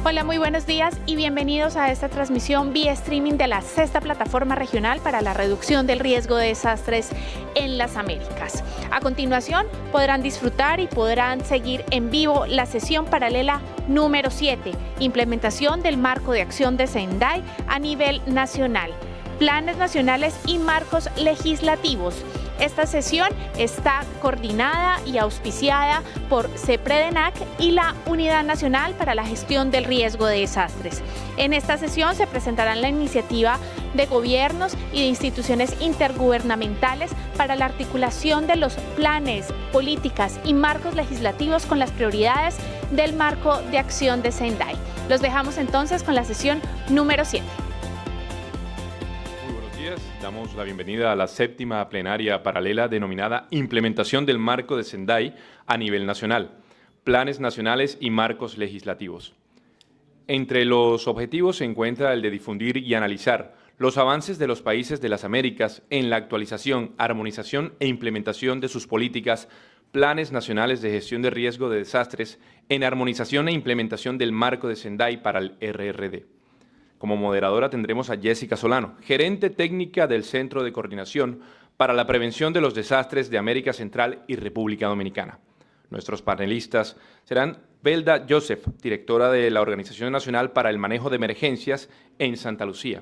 Hola, muy buenos días y bienvenidos a esta transmisión vía streaming de la sexta plataforma regional para la reducción del riesgo de desastres en las Américas. A continuación podrán disfrutar y podrán seguir en vivo la sesión paralela número 7, implementación del marco de acción de Sendai a nivel nacional, planes nacionales y marcos legislativos. Esta sesión está coordinada y auspiciada por CEPREDENAC y la Unidad Nacional para la Gestión del Riesgo de Desastres. En esta sesión se presentarán la iniciativa de gobiernos y de instituciones intergubernamentales para la articulación de los planes, políticas y marcos legislativos con las prioridades del marco de acción de Sendai. Los dejamos entonces con la sesión número 7. Damos la bienvenida a la séptima plenaria paralela denominada Implementación del Marco de Sendai a nivel nacional, planes nacionales y marcos legislativos. Entre los objetivos se encuentra el de difundir y analizar los avances de los países de las Américas en la actualización, armonización e implementación de sus políticas, planes nacionales de gestión de riesgo de desastres, en armonización e implementación del Marco de Sendai para el RRD. Como moderadora tendremos a Jessica Solano, gerente técnica del Centro de Coordinación para la Prevención de los Desastres de América Central y República Dominicana. Nuestros panelistas serán Belda Joseph, directora de la Organización Nacional para el Manejo de Emergencias en Santa Lucía.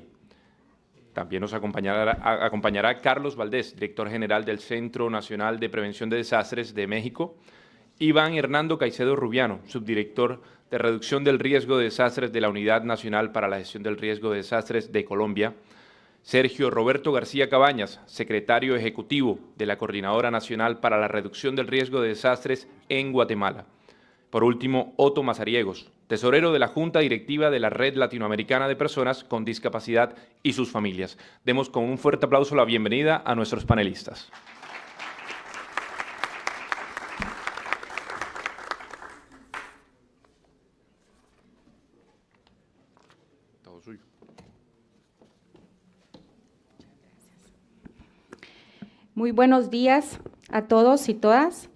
También nos acompañará Carlos Valdés, director general del Centro Nacional de Prevención de Desastres de México. Iván Hernando Caicedo Rubiano, subdirector de Reducción del Riesgo de Desastres de la Unidad Nacional para la Gestión del Riesgo de Desastres de Colombia. Sergio Roberto García Cabañas, secretario ejecutivo de la Coordinadora Nacional para la Reducción del Riesgo de Desastres en Guatemala. Por último, Otto Mazariegos, tesorero de la Junta Directiva de la Red Latinoamericana de Personas con Discapacidad y sus familias. Demos con un fuerte aplauso la bienvenida a nuestros panelistas. Muy buenos días a todos y todas.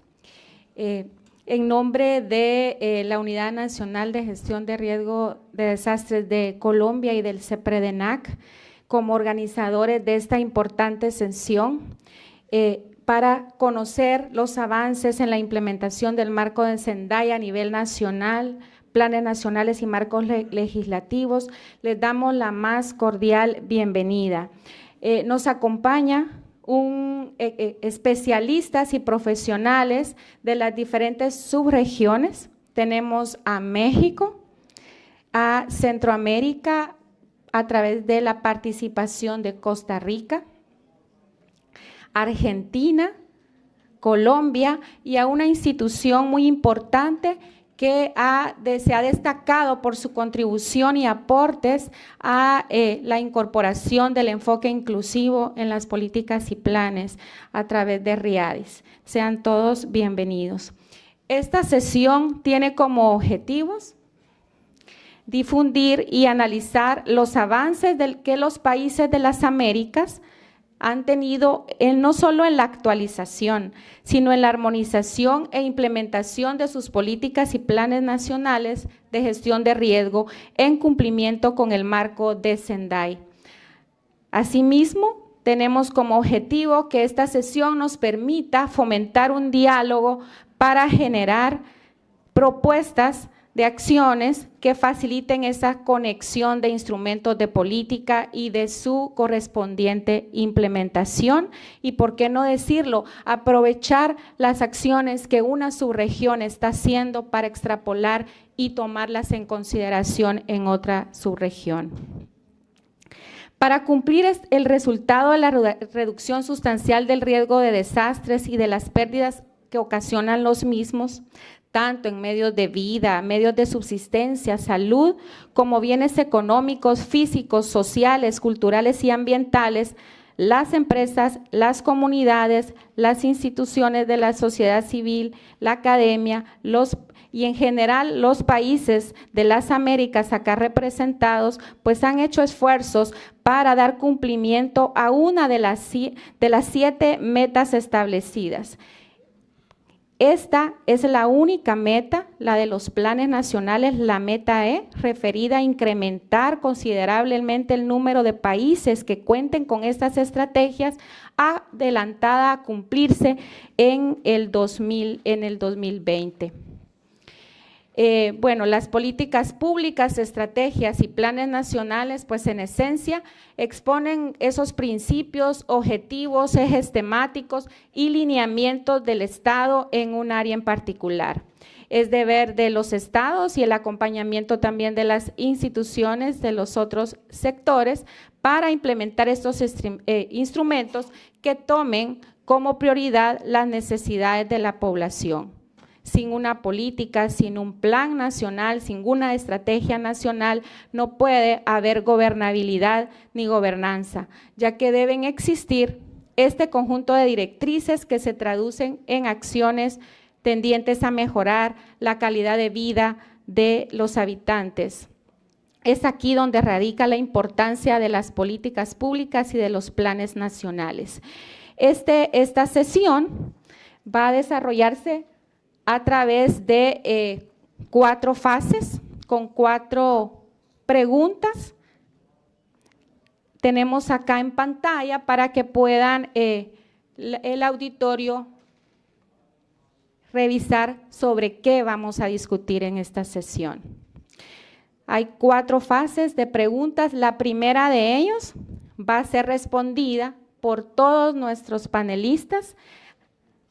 En nombre de la Unidad Nacional de Gestión de Riesgo de Desastres de Colombia y del CEPREDENAC, como organizadores de esta importante sesión, para conocer los avances en la implementación del marco de Sendai a nivel nacional, planes nacionales y marcos legislativos, les damos la más cordial bienvenida. Nos acompaña especialistas y profesionales de las diferentes subregiones. Tenemos a México, a Centroamérica a través de la participación de Costa Rica, Argentina, Colombia y a una institución muy importante que se ha destacado por su contribución y aportes a la incorporación del enfoque inclusivo en las políticas y planes a través de RIADIS. Sean todos bienvenidos. Esta sesión tiene como objetivos difundir y analizar los avances que los países de las Américas han tenido no solo en la actualización, sino en la armonización e implementación de sus políticas y planes nacionales de gestión de riesgo en cumplimiento con el marco de Sendai. Asimismo, tenemos como objetivo que esta sesión nos permita fomentar un diálogo para generar propuestas de acciones que faciliten esa conexión de instrumentos de política y de su correspondiente implementación y, por qué no decirlo, aprovechar las acciones que una subregión está haciendo para extrapolar y tomarlas en consideración en otra subregión. Para cumplir el resultado de la reducción sustancial del riesgo de desastres y de las pérdidas que ocasionan los mismos, tanto en medios de vida, medios de subsistencia, salud, como bienes económicos, físicos, sociales, culturales y ambientales, las empresas, las comunidades, las instituciones de la sociedad civil, la academia, y en general los países de las Américas acá representados, pues han hecho esfuerzos para dar cumplimiento a una de las 7 metas establecidas. Esta es la única meta, la de los planes nacionales, la meta E, referida a incrementar considerablemente el número de países que cuenten con estas estrategias, adelantada a cumplirse en el 2020. Bueno, las políticas públicas, estrategias y planes nacionales, pues en esencia exponen esos principios, objetivos, ejes temáticos y lineamientos del Estado en un área en particular. Es deber de los estados y el acompañamiento también de las instituciones de los otros sectores para implementar estos instrumentos que tomen como prioridad las necesidades de la población. Sin una política, sin un plan nacional, sin una estrategia nacional, no puede haber gobernabilidad ni gobernanza, ya que deben existir este conjunto de directrices que se traducen en acciones tendientes a mejorar la calidad de vida de los habitantes. Es aquí donde radica la importancia de las políticas públicas y de los planes nacionales. Esta sesión va a desarrollarse a través de 4 fases, con 4 preguntas. Tenemos acá en pantalla para que puedan el auditorio revisar sobre qué vamos a discutir en esta sesión. Hay 4 fases de preguntas. La primera de ellos va a ser respondida por todos nuestros panelistas,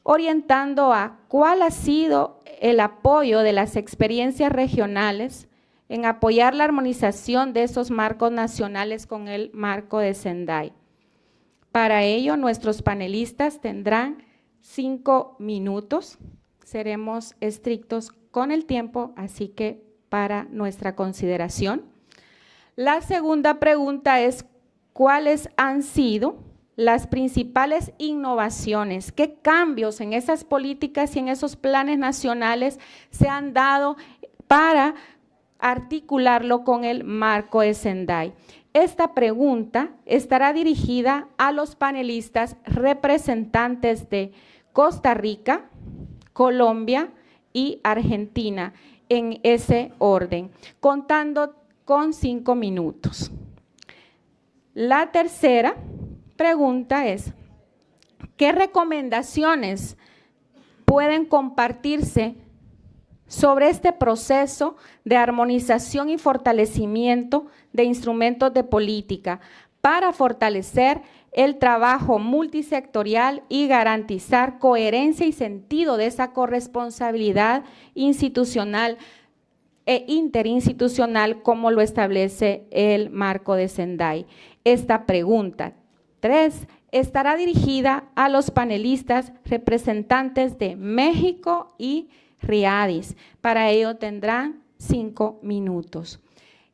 orientando a cuál ha sido el apoyo de las experiencias regionales en apoyar la armonización de esos marcos nacionales con el marco de Sendai. Para ello, nuestros panelistas tendrán 5 minutos. Seremos estrictos con el tiempo, así que para nuestra consideración. La segunda pregunta es: ¿cuáles han sido las principales innovaciones? ¿Qué cambios en esas políticas y en esos planes nacionales se han dado para articularlo con el marco de Sendai? Esta pregunta estará dirigida a los panelistas representantes de Costa Rica, Colombia y Argentina, en ese orden, contando con 5 minutos. La tercera pregunta es: ¿qué recomendaciones pueden compartirse sobre este proceso de armonización y fortalecimiento de instrumentos de política para fortalecer el trabajo multisectorial y garantizar coherencia y sentido de esa corresponsabilidad institucional e interinstitucional como lo establece el marco de Sendai? Esta pregunta 3 estará dirigida a los panelistas representantes de México y Riadis. Para ello tendrán 5 minutos.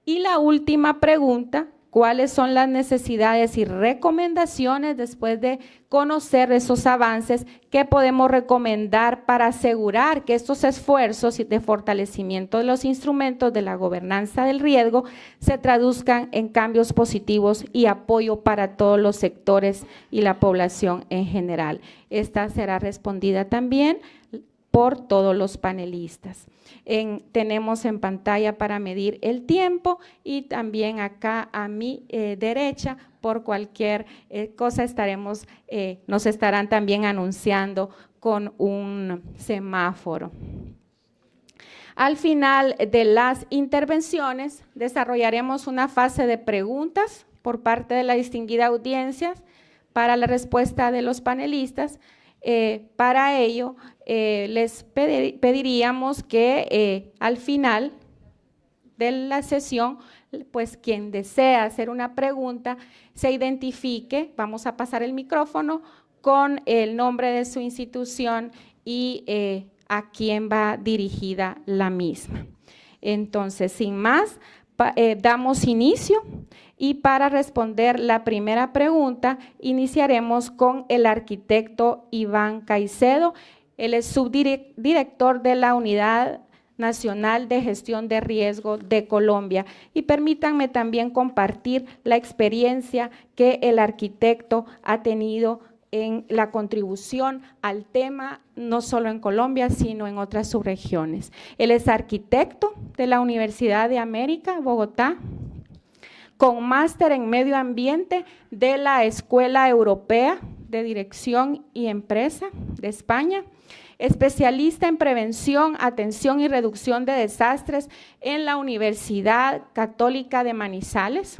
Y la última pregunta: ¿cuáles son las necesidades y recomendaciones después de conocer esos avances que podemos recomendar para asegurar que estos esfuerzos de fortalecimiento de los instrumentos de la gobernanza del riesgo se traduzcan en cambios positivos y apoyo para todos los sectores y la población en general? Esta será respondida también por todos los panelistas. Tenemos en pantalla para medir el tiempo y también acá a mi derecha, por cualquier cosa nos estarán también anunciando con un semáforo. Al final de las intervenciones desarrollaremos una fase de preguntas por parte de la distinguida audiencia para la respuesta de los panelistas. Para ello, les pediríamos que al final de la sesión, pues quien desea hacer una pregunta se identifique. Vamos a pasar el micrófono con el nombre de su institución y a quién va dirigida la misma. Entonces, sin más, damos inicio. Y para responder la primera pregunta, iniciaremos con el arquitecto Iván Caicedo. Él es subdirector de la Unidad Nacional de Gestión de Riesgo de Colombia. Y permítanme también compartir la experiencia que el arquitecto ha tenido en la contribución al tema, no solo en Colombia, sino en otras subregiones. Él es arquitecto de la Universidad de América, Bogotá, con máster en medio ambiente de la Escuela Europea de Dirección y Empresa de España, especialista en prevención, atención y reducción de desastres en la Universidad Católica de Manizales.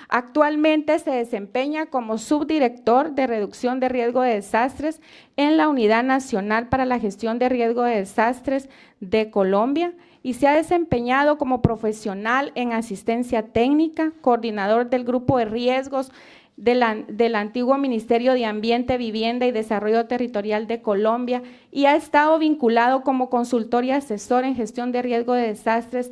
Actualmente se desempeña como subdirector de reducción de riesgo de desastres en la Unidad Nacional para la Gestión de Riesgo de Desastres de Colombia y se ha desempeñado como profesional en asistencia técnica, coordinador del grupo de riesgos del antiguo Ministerio de Ambiente, Vivienda y Desarrollo Territorial de Colombia y ha estado vinculado como consultor y asesor en gestión de riesgo de desastres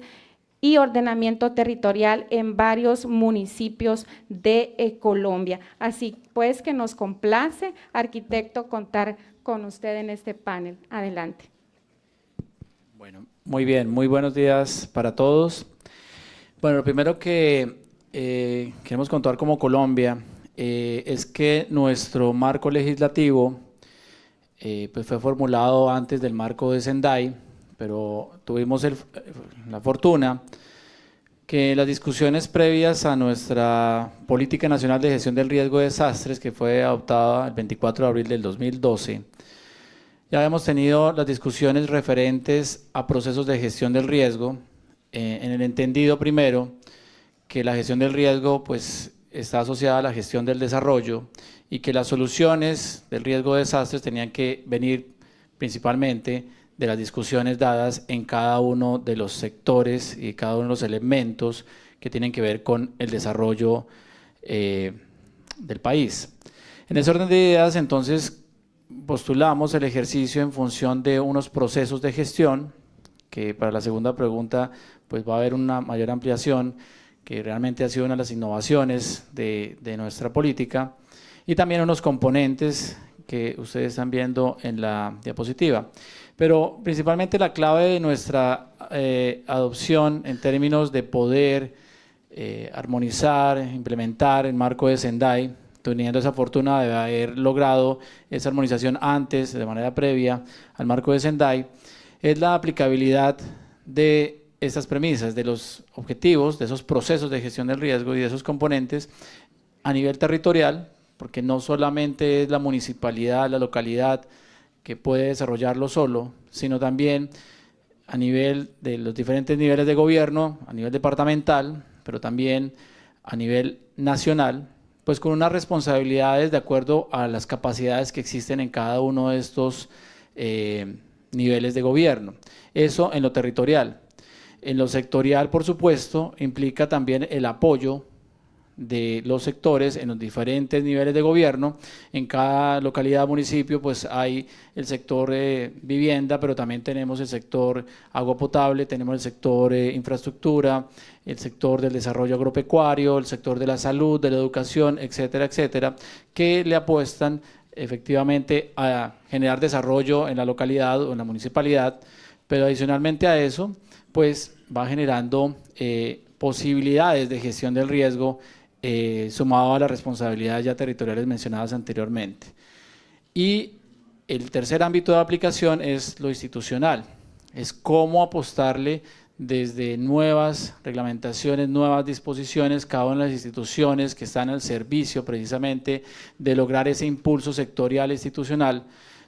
y ordenamiento territorial en varios municipios de Colombia. Así pues que nos complace, arquitecto, contar con usted en este panel. Adelante. Bueno, muy bien, muy buenos días para todos. Bueno, lo primero que queremos contar como Colombia es que nuestro marco legislativo pues fue formulado antes del marco de Sendai, pero tuvimos la fortuna que las discusiones previas a nuestra Política Nacional de Gestión del Riesgo de Desastres, que fue adoptada el 24 de abril del 2012, ya hemos tenido las discusiones referentes a procesos de gestión del riesgo, en el entendido primero que la gestión del riesgo pues está asociada a la gestión del desarrollo y que las soluciones del riesgo de desastres tenían que venir principalmente de las discusiones dadas en cada uno de los sectores y cada uno de los elementos que tienen que ver con el desarrollo del país. En ese orden de ideas, entonces, postulamos el ejercicio en función de unos procesos de gestión, que para la segunda pregunta pues va a haber una mayor ampliación, que realmente ha sido una de las innovaciones de nuestra política, y también unos componentes que ustedes están viendo en la diapositiva. Pero principalmente la clave de nuestra adopción en términos de poder armonizar, implementar el marco de Sendai, teniendo esa fortuna de haber logrado esa armonización antes, de manera previa al marco de Sendai, es la aplicabilidad de estas premisas, de los objetivos, de esos procesos de gestión del riesgo y de esos componentes a nivel territorial, porque no solamente es la municipalidad, la localidad que puede desarrollarlo solo, sino también a nivel de los diferentes niveles de gobierno, a nivel departamental, pero también a nivel nacional, pues con unas responsabilidades de acuerdo a las capacidades que existen en cada uno de estos niveles de gobierno. Eso en lo territorial. En lo sectorial, por supuesto, implica también el apoyo de los sectores en los diferentes niveles de gobierno. En cada localidad, municipio, pues hay el sector vivienda, pero también tenemos el sector agua potable, tenemos el sector infraestructura, el sector del desarrollo agropecuario, el sector de la salud, de la educación, etcétera, etcétera, que le apuestan efectivamente a generar desarrollo en la localidad o en la municipalidad, pero adicionalmente a eso, pues va generando posibilidades de gestión del riesgo sumado a las responsabilidades ya territoriales mencionadas anteriormente. Y el tercer ámbito de aplicación es lo institucional, es cómo apostarle desde nuevas reglamentaciones, nuevas disposiciones, cada una de las instituciones que están al servicio precisamente de lograr ese impulso sectorial e institucional,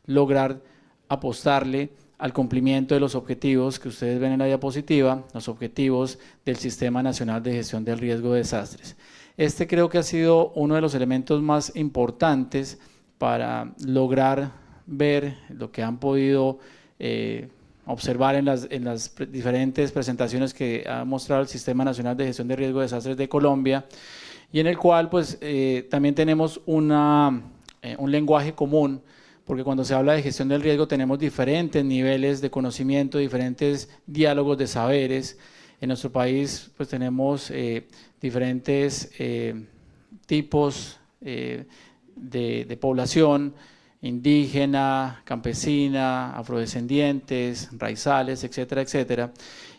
lograr apostarle al cumplimiento de los objetivos que ustedes ven en la diapositiva, los objetivos del Sistema Nacional de Gestión del Riesgo de Desastres. Este creo que ha sido uno de los elementos más importantes para lograr ver lo que han podido observar en las diferentes presentaciones que ha mostrado el Sistema Nacional de Gestión de Riesgo de Desastres de Colombia, y en el cual pues también tenemos un lenguaje común, porque cuando se habla de gestión del riesgo tenemos diferentes niveles de conocimiento, diferentes diálogos de saberes. En nuestro país pues tenemos diferentes tipos de población, indígena, campesina, afrodescendientes, raizales, etcétera, etcétera.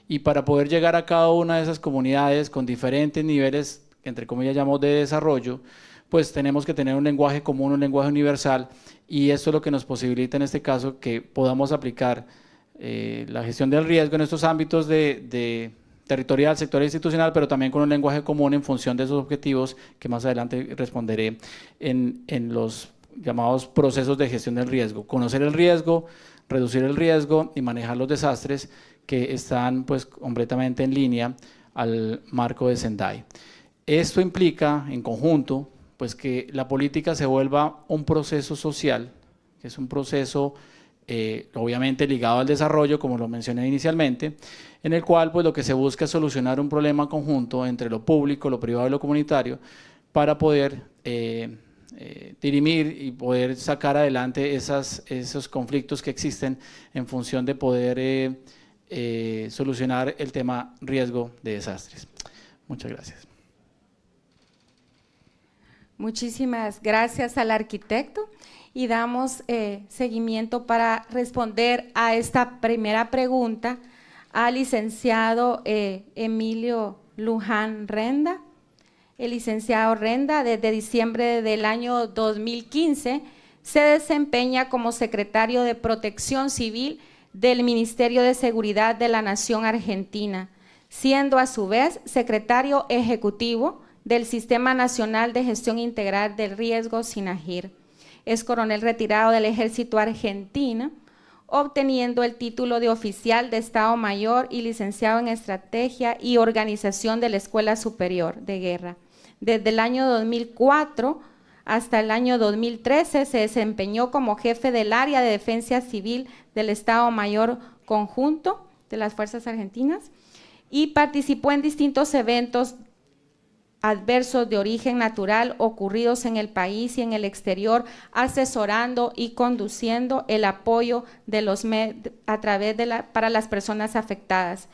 Y para poder llegar a cada una de esas comunidades con diferentes niveles, entre comillas llamamos de desarrollo, pues tenemos que tener un lenguaje común, un lenguaje universal, y esto es lo que nos posibilita en este caso que podamos aplicar la gestión del riesgo en estos ámbitos de territorial, sectorial e institucional, pero también con un lenguaje común en función de esos objetivos que más adelante responderé en los llamados procesos de gestión del riesgo. Conocer el riesgo, reducir el riesgo y manejar los desastres que están pues completamente en línea al marco de Sendai. Esto implica en conjunto pues que la política se vuelva un proceso social, que es un proceso obviamente ligado al desarrollo, como lo mencioné inicialmente, en el cual pues lo que se busca es solucionar un problema conjunto entre lo público, lo privado y lo comunitario para poder dirimir y poder sacar adelante esos conflictos que existen en función de poder solucionar el tema riesgo de desastres. Muchas gracias. Muchísimas gracias al arquitecto y damos seguimiento para responder a esta primera pregunta al licenciado Emilio Luján Renda. El licenciado Renda, desde diciembre del año 2015, se desempeña como secretario de Protección Civil del Ministerio de Seguridad de la Nación Argentina, siendo a su vez secretario ejecutivo del Sistema Nacional de Gestión Integral del Riesgo, SINAGIR. Es coronel retirado del Ejército Argentino, obteniendo el título de oficial de Estado Mayor y licenciado en Estrategia y Organización de la Escuela Superior de Guerra. Desde el año 2004 hasta el año 2013 se desempeñó como jefe del área de defensa civil del Estado Mayor Conjunto de las Fuerzas Argentinas y participó en distintos eventos adversos de origen natural ocurridos en el país y en el exterior, asesorando y conduciendo el apoyo de los para las personas afectadas.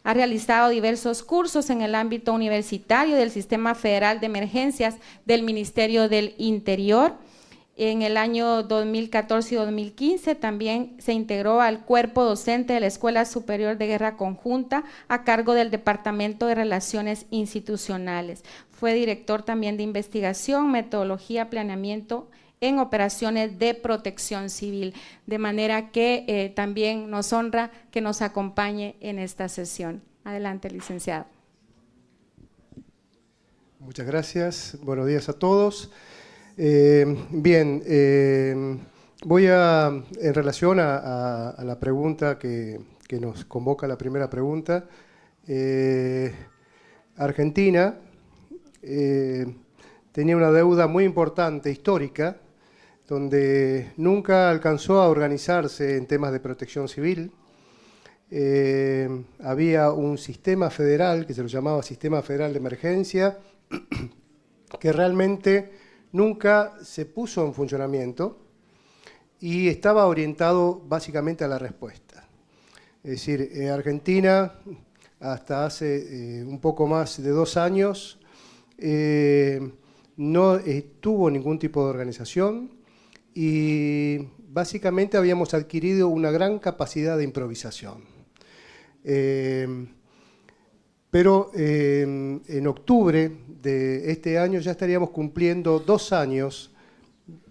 Ha realizado diversos cursos en el ámbito universitario del Sistema Federal de Emergencias del Ministerio del Interior. En el año 2014 y 2015 también se integró al cuerpo docente de la Escuela Superior de Guerra Conjunta a cargo del Departamento de Relaciones Institucionales. Fue director también de investigación, metodología, planeamiento en operaciones de protección civil, de manera que también nos honra que nos acompañe en esta sesión. Adelante, licenciado. Muchas gracias, buenos días a todos. Voy en relación a la pregunta que nos convoca, la primera pregunta. Argentina tenía una deuda muy importante, histórica, donde nunca alcanzó a organizarse en temas de protección civil. Había un sistema federal que se lo llamaba Sistema Federal de Emergencia, que realmente nunca se puso en funcionamiento y estaba orientado básicamente a la respuesta. Es decir, Argentina hasta hace un poco más de 2 años no tuvo ningún tipo de organización y básicamente habíamos adquirido una gran capacidad de improvisación. Pero en octubre de este año ya estaríamos cumpliendo 2 años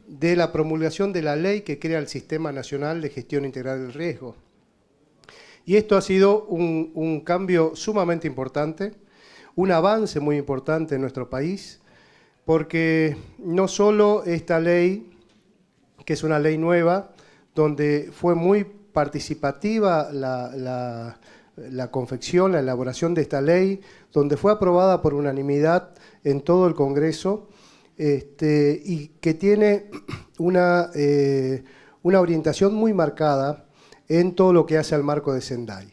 de la promulgación de la ley que crea el Sistema Nacional de Gestión Integral del Riesgo. Y esto ha sido un cambio sumamente importante, un avance muy importante en nuestro país, porque no solo esta ley, que es una ley nueva, donde fue muy participativa la confección, la elaboración de esta ley, donde fue aprobada por unanimidad en todo el Congreso, y que tiene una orientación muy marcada en todo lo que hace al marco de Sendai.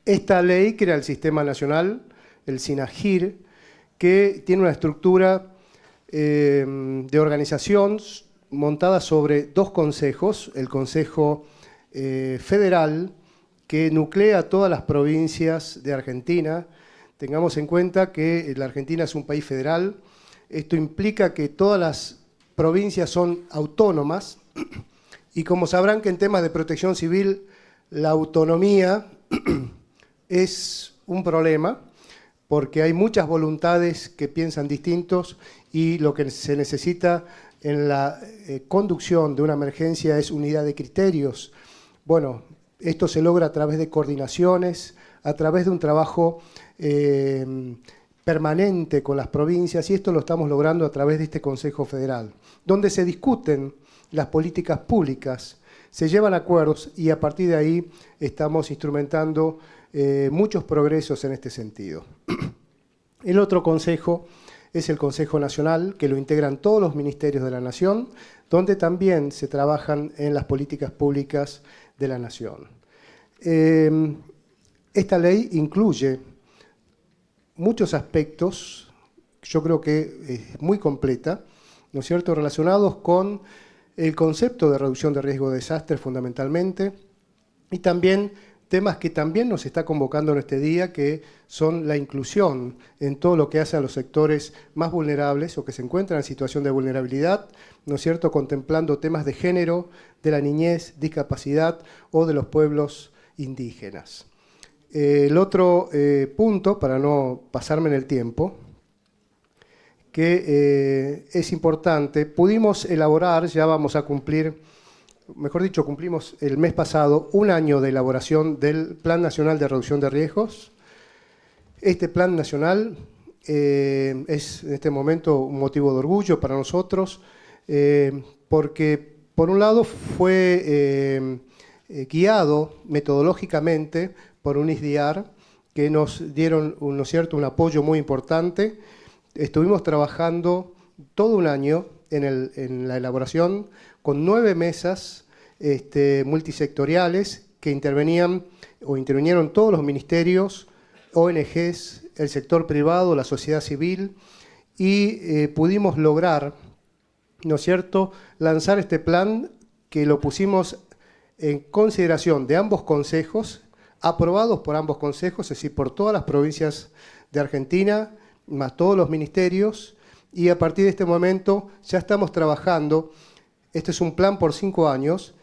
Esta ley crea el Sistema Nacional, el SINAGIR, que tiene una estructura de organización montada sobre 2 consejos, el Consejo Federal, que nuclea todas las provincias de Argentina. Tengamos en cuenta que la Argentina es un país federal. Esto implica que todas las provincias son autónomas y como sabrán que en temas de protección civil la autonomía es un problema porque hay muchas voluntades que piensan distintos y lo que se necesita en la conducción de una emergencia es unidad de criterios. Bueno, esto se logra a través de coordinaciones, a través de un trabajo permanente con las provincias, y esto lo estamos logrando a través de este Consejo Federal, donde se discuten las políticas públicas, se llevan acuerdos y a partir de ahí estamos instrumentando muchos progresos en este sentido. El otro consejo es el Consejo Nacional, que lo integran todos los ministerios de la Nación, donde también se trabajan en las políticas públicas de la Nación. Esta ley incluye muchos aspectos, yo creo que es muy completa, ¿no es cierto?, relacionados con el concepto de reducción de riesgo de desastres fundamentalmente, y también temas que también nos está convocando en este día, que son la inclusión en todo lo que hace a los sectores más vulnerables o que se encuentran en situación de vulnerabilidad, ¿no es cierto?, contemplando temas de género, de la niñez, discapacidad o de los pueblos indígenas. El otro punto, para no pasarme en el tiempo, que es importante, pudimos elaborar, ya vamos a cumplir, mejor dicho, cumplimos el mes pasado 1 año de elaboración del Plan Nacional de Reducción de Riesgos. Este plan nacional es en este momento un motivo de orgullo para nosotros, porque por un lado fue guiado metodológicamente por un ISDIAR que nos dieron, ¿no es cierto?, un apoyo muy importante. Estuvimos trabajando todo 1 año en la elaboración con 9 mesas multisectoriales que intervinieron todos los ministerios, ONGs, el sector privado, la sociedad civil, y pudimos lograr, ¿no es cierto?, lanzar este plan que lo pusimos en consideración de ambos consejos, aprobados por ambos consejos, es decir, por todas las provincias de Argentina, más todos los ministerios, y a partir de este momento ya estamos trabajando. Este es un plan por 5 años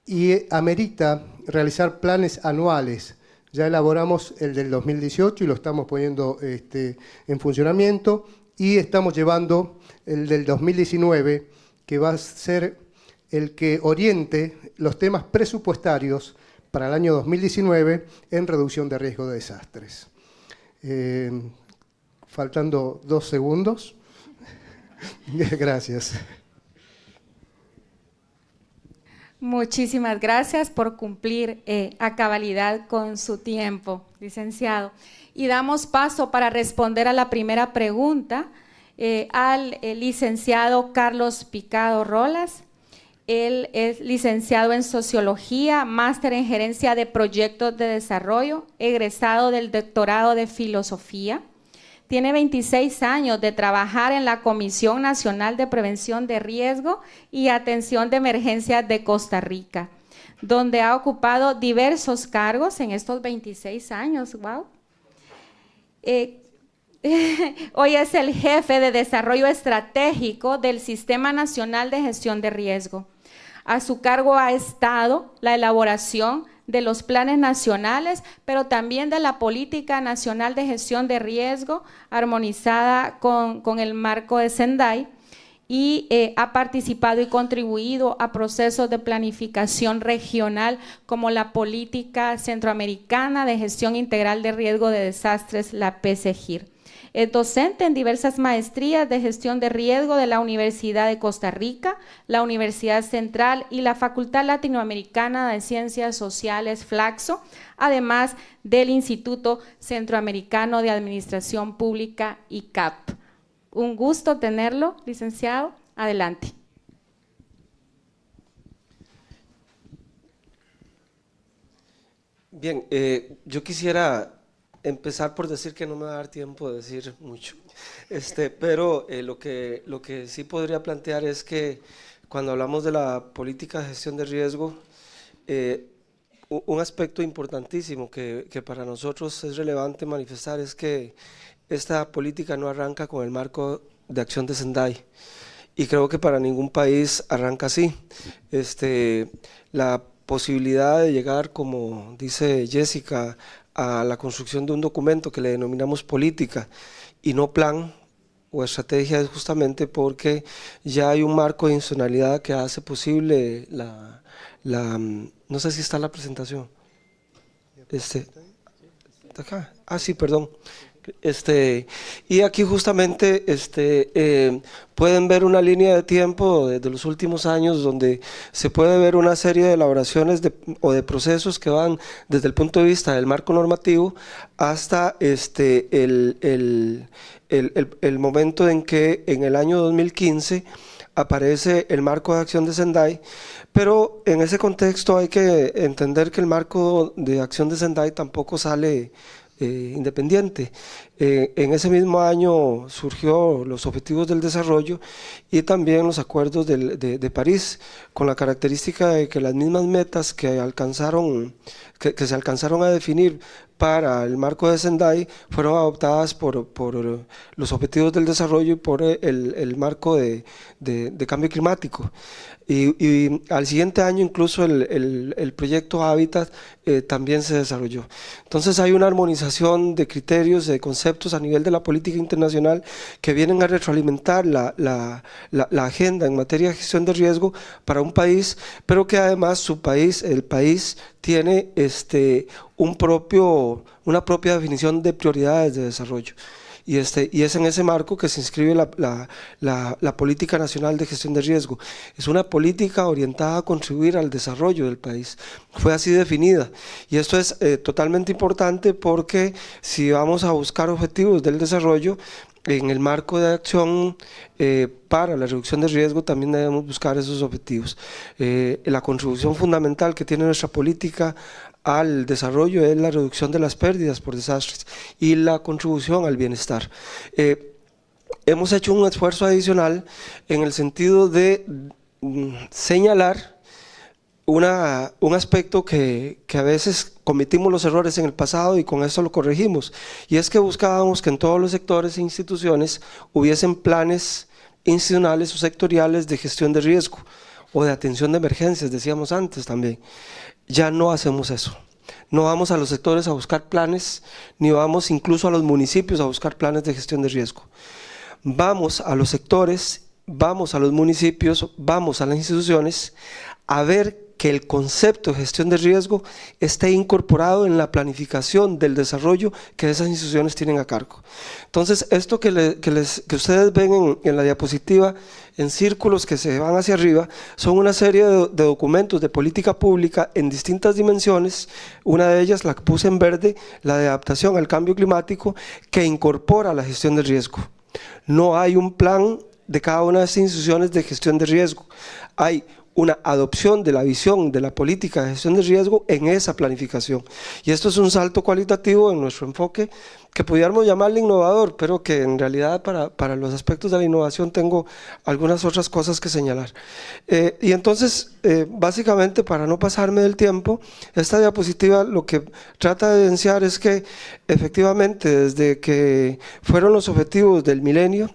y amerita realizar planes anuales. Ya elaboramos el del 2018 y lo estamos poniendo en funcionamiento, y estamos llevando el del 2019, que va a ser el que oriente los temas presupuestarios para el año 2019 en reducción de riesgo de desastres. Faltando 2 segundos. Gracias. Muchísimas gracias por cumplir a cabalidad con su tiempo, licenciado. Y damos paso para responder a la primera pregunta al licenciado Carlos Picado Rolas. Él es licenciado en Sociología, máster en Gerencia de Proyectos de Desarrollo, egresado del doctorado de Filosofía. Tiene 26 años de trabajar en la Comisión Nacional de Prevención de Riesgo y Atención de Emergencias de Costa Rica, donde ha ocupado diversos cargos en estos 26 años. ¡Wow! Hoy es el jefe de Desarrollo Estratégico del Sistema Nacional de Gestión de Riesgo. A su cargo ha estado la elaboración de los planes nacionales, pero también de la Política Nacional de Gestión de Riesgo, armonizada con el marco de Sendai, y ha participado y contribuido a procesos de planificación regional como la Política Centroamericana de Gestión Integral de Riesgo de Desastres, la PCGIR. Es docente en diversas maestrías de gestión de riesgo de la Universidad de Costa Rica, la Universidad Central y la Facultad Latinoamericana de Ciencias Sociales, FLACSO, además del Instituto Centroamericano de Administración Pública, ICAP. Un gusto tenerlo, licenciado. Adelante. Bien, yo quisiera empezar por decir que no me va a dar tiempo de decir mucho, pero lo que sí podría plantear es que cuando hablamos de la política de gestión de riesgo, un aspecto importantísimo que para nosotros es relevante manifestar es que esta política no arranca con el marco de acción de Sendai, y creo que para ningún país arranca así. La posibilidad de llegar, como dice Jessica, a la construcción de un documento que le denominamos política y no plan, o estrategia es justamente porque ya hay un marco de institucionalidad que hace posible no sé si está la presentación. Acá. Ah, sí, perdón. Y aquí justamente pueden ver una línea de tiempo de los últimos años donde se puede ver una serie de elaboraciones o de procesos que van desde el punto de vista del marco normativo hasta el momento en que en el año 2015 aparece el marco de acción de Sendai, pero en ese contexto hay que entender que el marco de acción de Sendai tampoco sale independiente. En ese mismo año surgió los Objetivos del Desarrollo y también los Acuerdos de París, con la característica de que las mismas metas que se alcanzaron a definir para el marco de Sendai fueron adoptadas por los Objetivos del Desarrollo y por el marco de cambio climático. Y al siguiente año incluso el proyecto Hábitat también se desarrolló. Entonces hay una armonización de criterios, de conceptos a nivel de la política internacional que vienen a retroalimentar la agenda en materia de gestión de riesgo para un país, pero que además el país tiene una propia definición de prioridades de desarrollo. Y es en ese marco que se inscribe la Política Nacional de Gestión de Riesgo. Es una política orientada a contribuir al desarrollo del país. Fue así definida. Y esto es totalmente importante porque si vamos a buscar objetivos del desarrollo, en el marco de acción para la reducción de riesgo también debemos buscar esos objetivos. La contribución fundamental que tiene nuestra política al desarrollo es la reducción de las pérdidas por desastres y la contribución al bienestar. Hemos hecho un esfuerzo adicional en el sentido de señalar un aspecto que a veces cometimos los errores en el pasado y con esto lo corregimos, y es que buscábamos que en todos los sectores e instituciones hubiesen planes institucionales o sectoriales de gestión de riesgo o de atención de emergencias, decíamos antes también. Ya no hacemos eso. No vamos a los sectores a buscar planes, ni vamos incluso a los municipios a buscar planes de gestión de riesgo. Vamos a los sectores, vamos a los municipios, vamos a las instituciones a ver que el concepto de gestión de riesgo esté incorporado en la planificación del desarrollo que esas instituciones tienen a cargo. Entonces, esto que ustedes ven en la diapositiva, en círculos que se van hacia arriba, son una serie de documentos de política pública en distintas dimensiones. Una de ellas, la que puse en verde, la de adaptación al cambio climático, que incorpora la gestión de riesgo. No hay un plan de cada una de estas instituciones de gestión de riesgo. Hay una adopción de la visión de la política de gestión de riesgo en esa planificación. Y esto es un salto cualitativo en nuestro enfoque que pudiéramos llamarle innovador, pero que en realidad para los aspectos de la innovación tengo algunas otras cosas que señalar. Y entonces, básicamente, para no pasarme del tiempo, esta diapositiva lo que trata de evidenciar es que efectivamente desde que fueron los objetivos del milenio,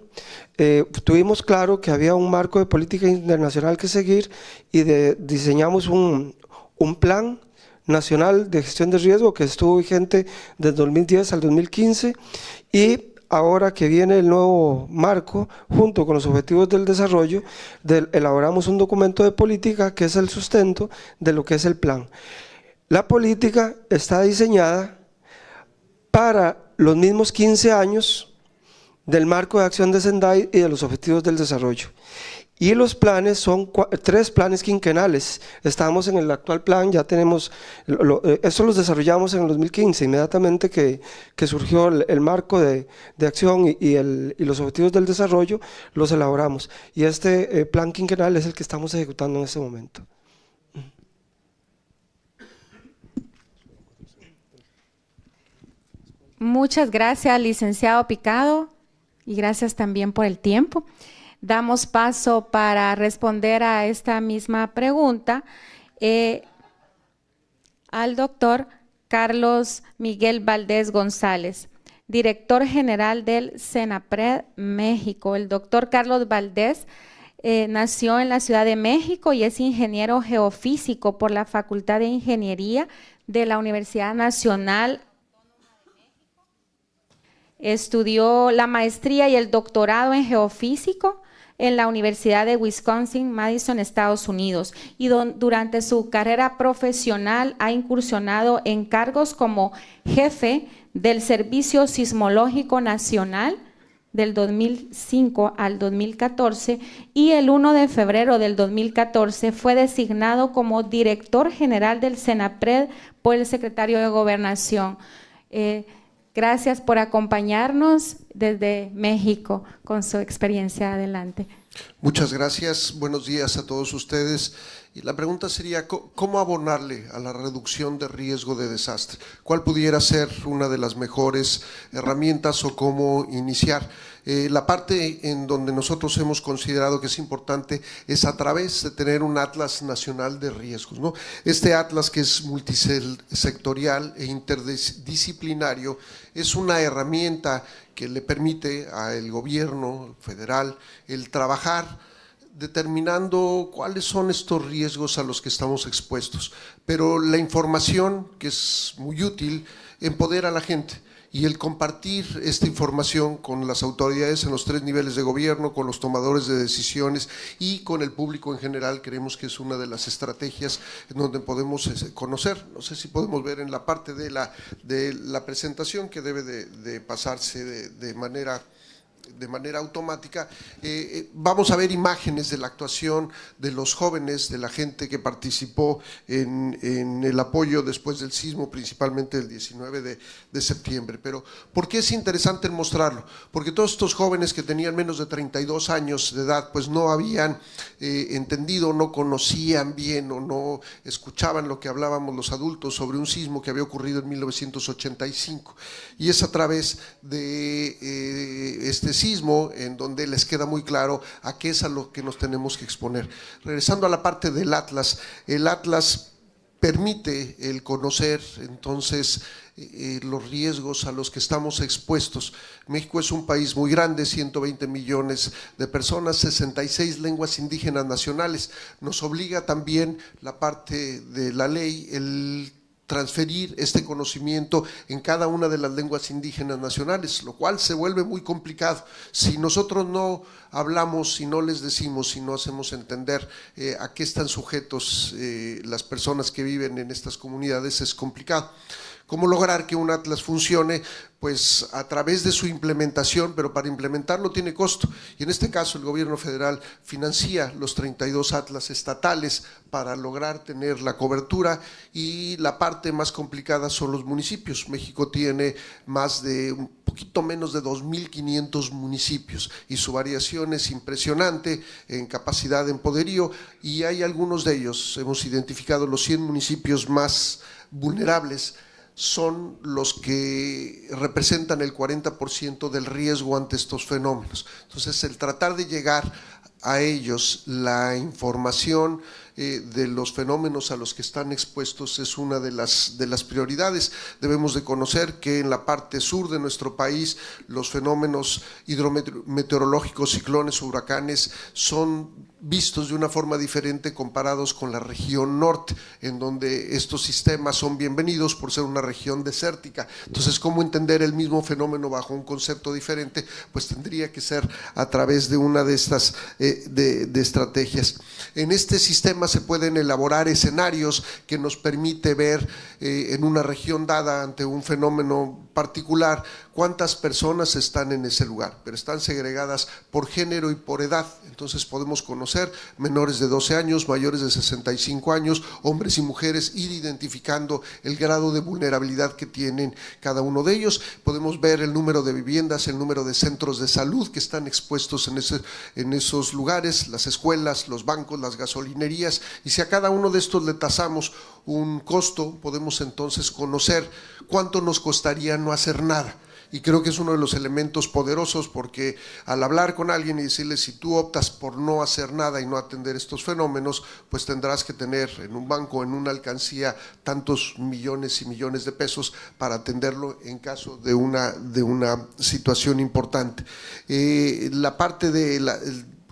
tuvimos claro que había un marco de política internacional que seguir y diseñamos un plan nacional de gestión de riesgo que estuvo vigente desde 2010 al 2015, y ahora que viene el nuevo marco, junto con los objetivos del desarrollo, elaboramos un documento de política que es el sustento de lo que es el plan. La política está diseñada para los mismos 15 años del marco de acción de Sendai y de los objetivos del desarrollo. Y los planes son 3 planes quinquenales. Estamos en el actual plan, ya tenemos, eso los desarrollamos en el 2015, inmediatamente que surgió el marco de acción y los objetivos del desarrollo, los elaboramos. Y este plan quinquenal es el que estamos ejecutando en este momento. Muchas gracias, licenciado Picado, y gracias también por el tiempo. Damos paso para responder a esta misma pregunta al doctor Carlos Miguel Valdés González, director general del Senapred México. El doctor Carlos Valdés nació en la Ciudad de México y es ingeniero geofísico por la Facultad de Ingeniería de la Universidad Nacional Estudió la maestría y el doctorado en geofísico en la Universidad de Wisconsin-Madison, Estados Unidos, y durante su carrera profesional ha incursionado en cargos como jefe del Servicio Sismológico Nacional del 2005 al 2014, y el 1 de febrero del 2014 fue designado como director general del SENAPRED por el secretario de Gobernación. Gracias por acompañarnos desde México con su experiencia. Adelante. Muchas gracias, buenos días a todos ustedes. Y la pregunta sería, ¿cómo abonarle a la reducción de riesgo de desastre? ¿Cuál pudiera ser una de las mejores herramientas o cómo iniciar? La parte en donde nosotros hemos considerado que es importante es a través de tener un atlas nacional de riesgos, ¿no? Este atlas, que es multisectorial e interdisciplinario, es una herramienta que le permite al gobierno federal el trabajar determinando cuáles son estos riesgos a los que estamos expuestos. Pero la información, que es muy útil, empodera a la gente, y el compartir esta información con las autoridades en los 3 niveles de gobierno, con los tomadores de decisiones y con el público en general, creemos que es una de las estrategias en donde podemos conocer. No sé si podemos ver en la parte de la presentación, que debe de pasarse de manera automática. Vamos a ver imágenes de la actuación de los jóvenes, de la gente que participó en el apoyo después del sismo, principalmente el 19 de septiembre. Pero ¿por qué es interesante mostrarlo? Porque todos estos jóvenes que tenían menos de 32 años de edad, pues no habían entendido, no conocían bien o no escuchaban lo que hablábamos los adultos sobre un sismo que había ocurrido en 1985. Y es a través de este sismo en donde les queda muy claro a qué es a lo que nos tenemos que exponer. Regresando a la parte del atlas, el atlas permite el conocer entonces los riesgos a los que estamos expuestos. México es un país muy grande, 120 millones de personas, 66 lenguas indígenas nacionales. Nos obliga también la parte de la ley el transferir este conocimiento en cada una de las lenguas indígenas nacionales, lo cual se vuelve muy complicado. Si nosotros no hablamos, si no les decimos, si no hacemos entender a qué están sujetos las personas que viven en estas comunidades, es complicado. ¿Cómo lograr que un atlas funcione? Pues a través de su implementación, pero para implementarlo tiene costo, y en este caso el gobierno federal financia los 32 atlas estatales para lograr tener la cobertura, y la parte más complicada son los municipios. México tiene un poquito menos de 2.500 municipios y su variación es impresionante en capacidad de empoderío, y hay algunos de ellos, hemos identificado los 100 municipios más vulnerables, son los que representan el 40% del riesgo ante estos fenómenos. Entonces, el tratar de llegar a ellos la información de los fenómenos a los que están expuestos es una de las prioridades. Debemos de conocer que en la parte sur de nuestro país los fenómenos hidrometeorológicos, ciclones, huracanes, son vistos de una forma diferente comparados con la región norte, en donde estos sistemas son bienvenidos por ser una región desértica. Entonces, ¿cómo entender el mismo fenómeno bajo un concepto diferente? Pues tendría que ser a través de una de estas de estrategias. En este sistema se pueden elaborar escenarios que nos permite ver en una región dada ante un fenómeno particular cuántas personas están en ese lugar, pero están segregadas por género y por edad. Entonces podemos conocer menores de 12 años, mayores de 65 años, hombres y mujeres, ir identificando el grado de vulnerabilidad que tienen cada uno de ellos. Podemos ver el número de viviendas, el número de centros de salud que están expuestos en esos lugares, las escuelas, los bancos, las gasolinerías, y si a cada uno de estos le tasamos un costo, podemos entonces conocer cuánto nos costaría no hacer nada. Y creo que es uno de los elementos poderosos, porque al hablar con alguien y decirle, si tú optas por no hacer nada y no atender estos fenómenos, pues tendrás que tener en un banco, en una alcancía, tantos millones y millones de pesos para atenderlo en caso de una situación importante. La parte de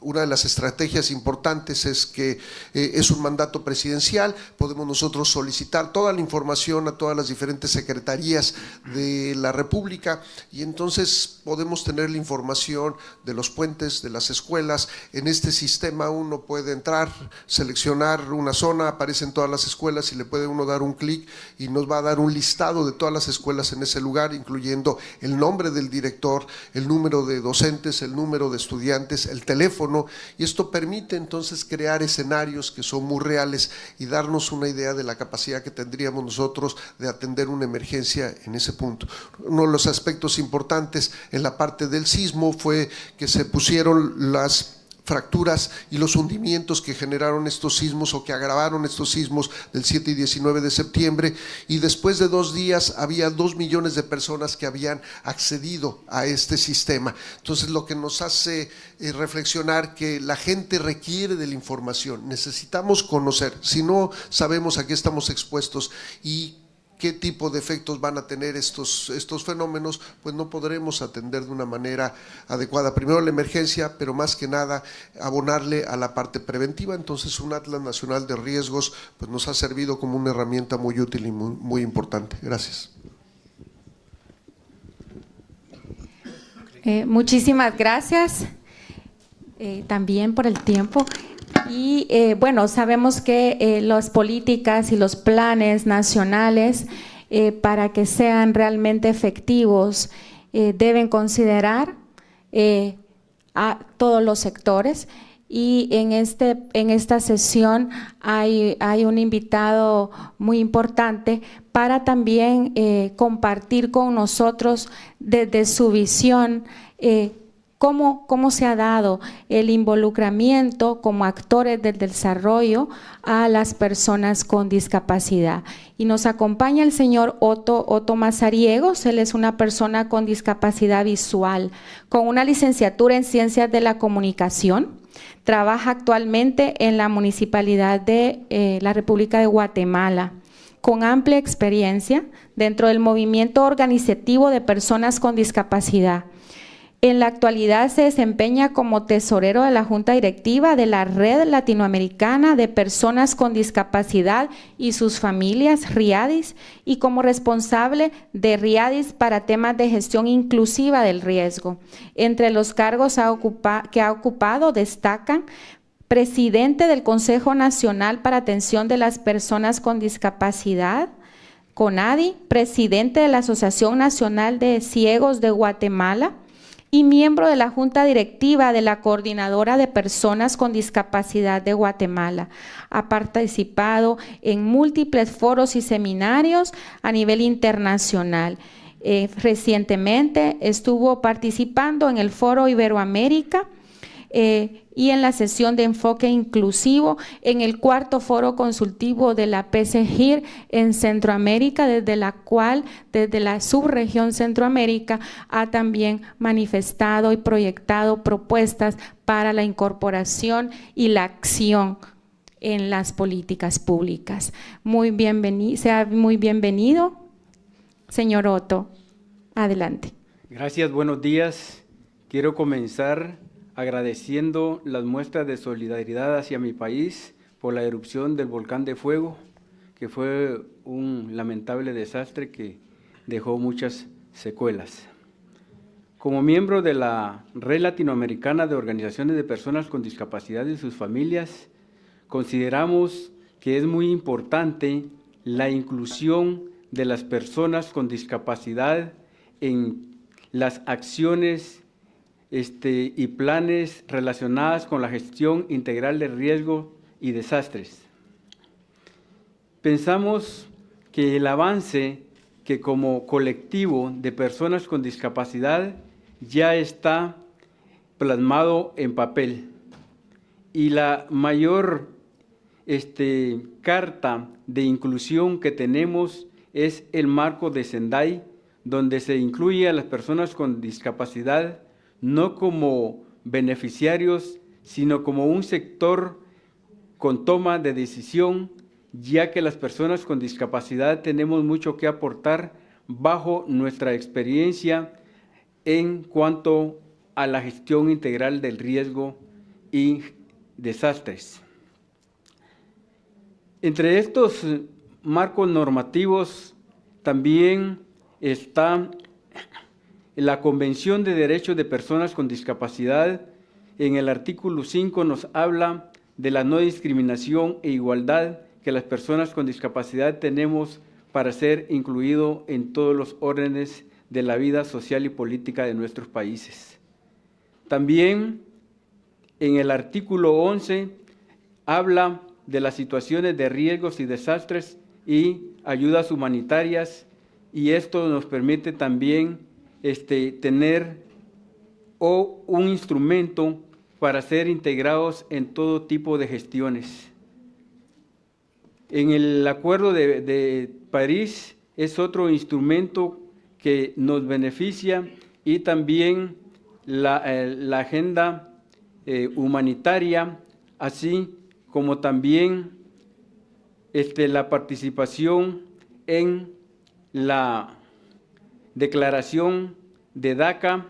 una de las estrategias importantes es que es un mandato presidencial, podemos nosotros solicitar toda la información a todas las diferentes secretarías de la República y entonces podemos tener la información de los puentes, de las escuelas. En este sistema uno puede entrar, seleccionar una zona, aparecen todas las escuelas y le puede uno dar un clic y nos va a dar un listado de todas las escuelas en ese lugar, incluyendo el nombre del director, el número de docentes, el número de estudiantes, el teléfono, y esto permite entonces crear escenarios que son muy reales y darnos una idea de la capacidad que tendríamos nosotros de atender una emergencia en ese punto. Uno de los aspectos importantes en la parte del sismo fue que se pusieron las fracturas y los hundimientos que generaron estos sismos o que agravaron estos sismos del 7 y 19 de septiembre, y después de 2 días había 2 millones de personas que habían accedido a este sistema. Entonces lo que nos hace reflexionar que la gente requiere de la información, necesitamos conocer, si no sabemos a qué estamos expuestos y qué tipo de efectos van a tener estos fenómenos, pues no podremos atender de una manera adecuada. Primero la emergencia, pero más que nada abonarle a la parte preventiva. Entonces un Atlas Nacional de Riesgos pues nos ha servido como una herramienta muy útil y muy importante. Gracias. Muchísimas gracias también por el tiempo. Y bueno, sabemos que las políticas y los planes nacionales para que sean realmente efectivos deben considerar a todos los sectores, y en esta sesión hay un invitado muy importante para también compartir con nosotros desde su visión cómo se ha dado el involucramiento como actores del desarrollo a las personas con discapacidad. Y nos acompaña el señor Otto Mazariegos. Él es una persona con discapacidad visual, con una licenciatura en Ciencias de la Comunicación. Trabaja actualmente en la Municipalidad de la República de Guatemala, con amplia experiencia dentro del movimiento organizativo de personas con discapacidad. En la actualidad se desempeña como tesorero de la Junta Directiva de la Red Latinoamericana de Personas con Discapacidad y sus familias, RIADIS, y como responsable de RIADIS para temas de gestión inclusiva del riesgo. Entre los cargos que ha ocupado destacan presidente del Consejo Nacional para Atención de las Personas con Discapacidad, CONADI, presidente de la Asociación Nacional de Ciegos de Guatemala, y miembro de la Junta Directiva de la Coordinadora de Personas con Discapacidad de Guatemala. Ha participado en múltiples foros y seminarios a nivel internacional. Recientemente estuvo participando en el Foro Iberoamérica y en la sesión de enfoque inclusivo en el 4º foro consultivo de la PCGIR en Centroamérica, desde la cual, desde la subregión Centroamérica, ha también manifestado y proyectado propuestas para la incorporación y la acción en las políticas públicas. Sea muy bienvenido, señor Otto. Adelante. Gracias, buenos días. Quiero comenzar agradeciendo las muestras de solidaridad hacia mi país por la erupción del volcán de fuego, que fue un lamentable desastre que dejó muchas secuelas. Como miembro de la Red Latinoamericana de Organizaciones de Personas con Discapacidad y sus familias, consideramos que es muy importante la inclusión de las personas con discapacidad en las acciones y planes relacionadas con la gestión integral de riesgo y desastres. Pensamos que el avance que como colectivo de personas con discapacidad ya está plasmado en papel, y la mayor carta de inclusión que tenemos es el marco de Sendai, donde se incluye a las personas con discapacidad no como beneficiarios, sino como un sector con toma de decisión, ya que las personas con discapacidad tenemos mucho que aportar bajo nuestra experiencia en cuanto a la gestión integral del riesgo y desastres. Entre estos marcos normativos también está la Convención de Derechos de Personas con Discapacidad. En el artículo 5 nos habla de la no discriminación e igualdad que las personas con discapacidad tenemos para ser incluidos en todos los órdenes de la vida social y política de nuestros países. También en el artículo 11 habla de las situaciones de riesgos y desastres y ayudas humanitarias, y esto nos permite también tener un instrumento para ser integrados en todo tipo de gestiones. En el Acuerdo de París es otro instrumento que nos beneficia, y también la agenda humanitaria, así como también la participación en la declaración de DACA,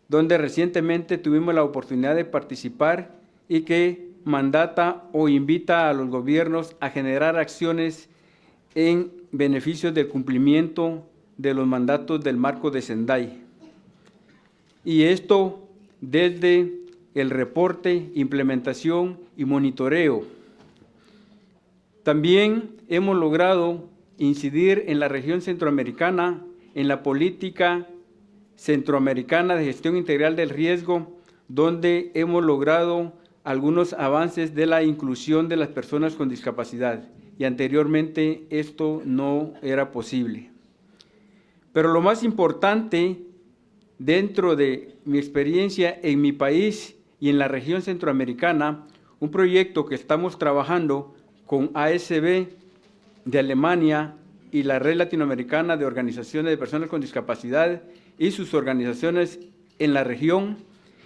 donde recientemente tuvimos la oportunidad de participar y que mandata o invita a los gobiernos a generar acciones en beneficio del cumplimiento de los mandatos del Marco de Sendai. Y esto desde el reporte, implementación y monitoreo. También hemos logrado incidir en la región centroamericana, en la política centroamericana de gestión integral del riesgo, donde hemos logrado algunos avances de la inclusión de las personas con discapacidad, y anteriormente esto no era posible. Pero lo más importante, dentro de mi experiencia en mi país y en la región centroamericana, un proyecto que estamos trabajando con ASB de Alemania y la Red Latinoamericana de Organizaciones de Personas con Discapacidad y sus organizaciones en la región,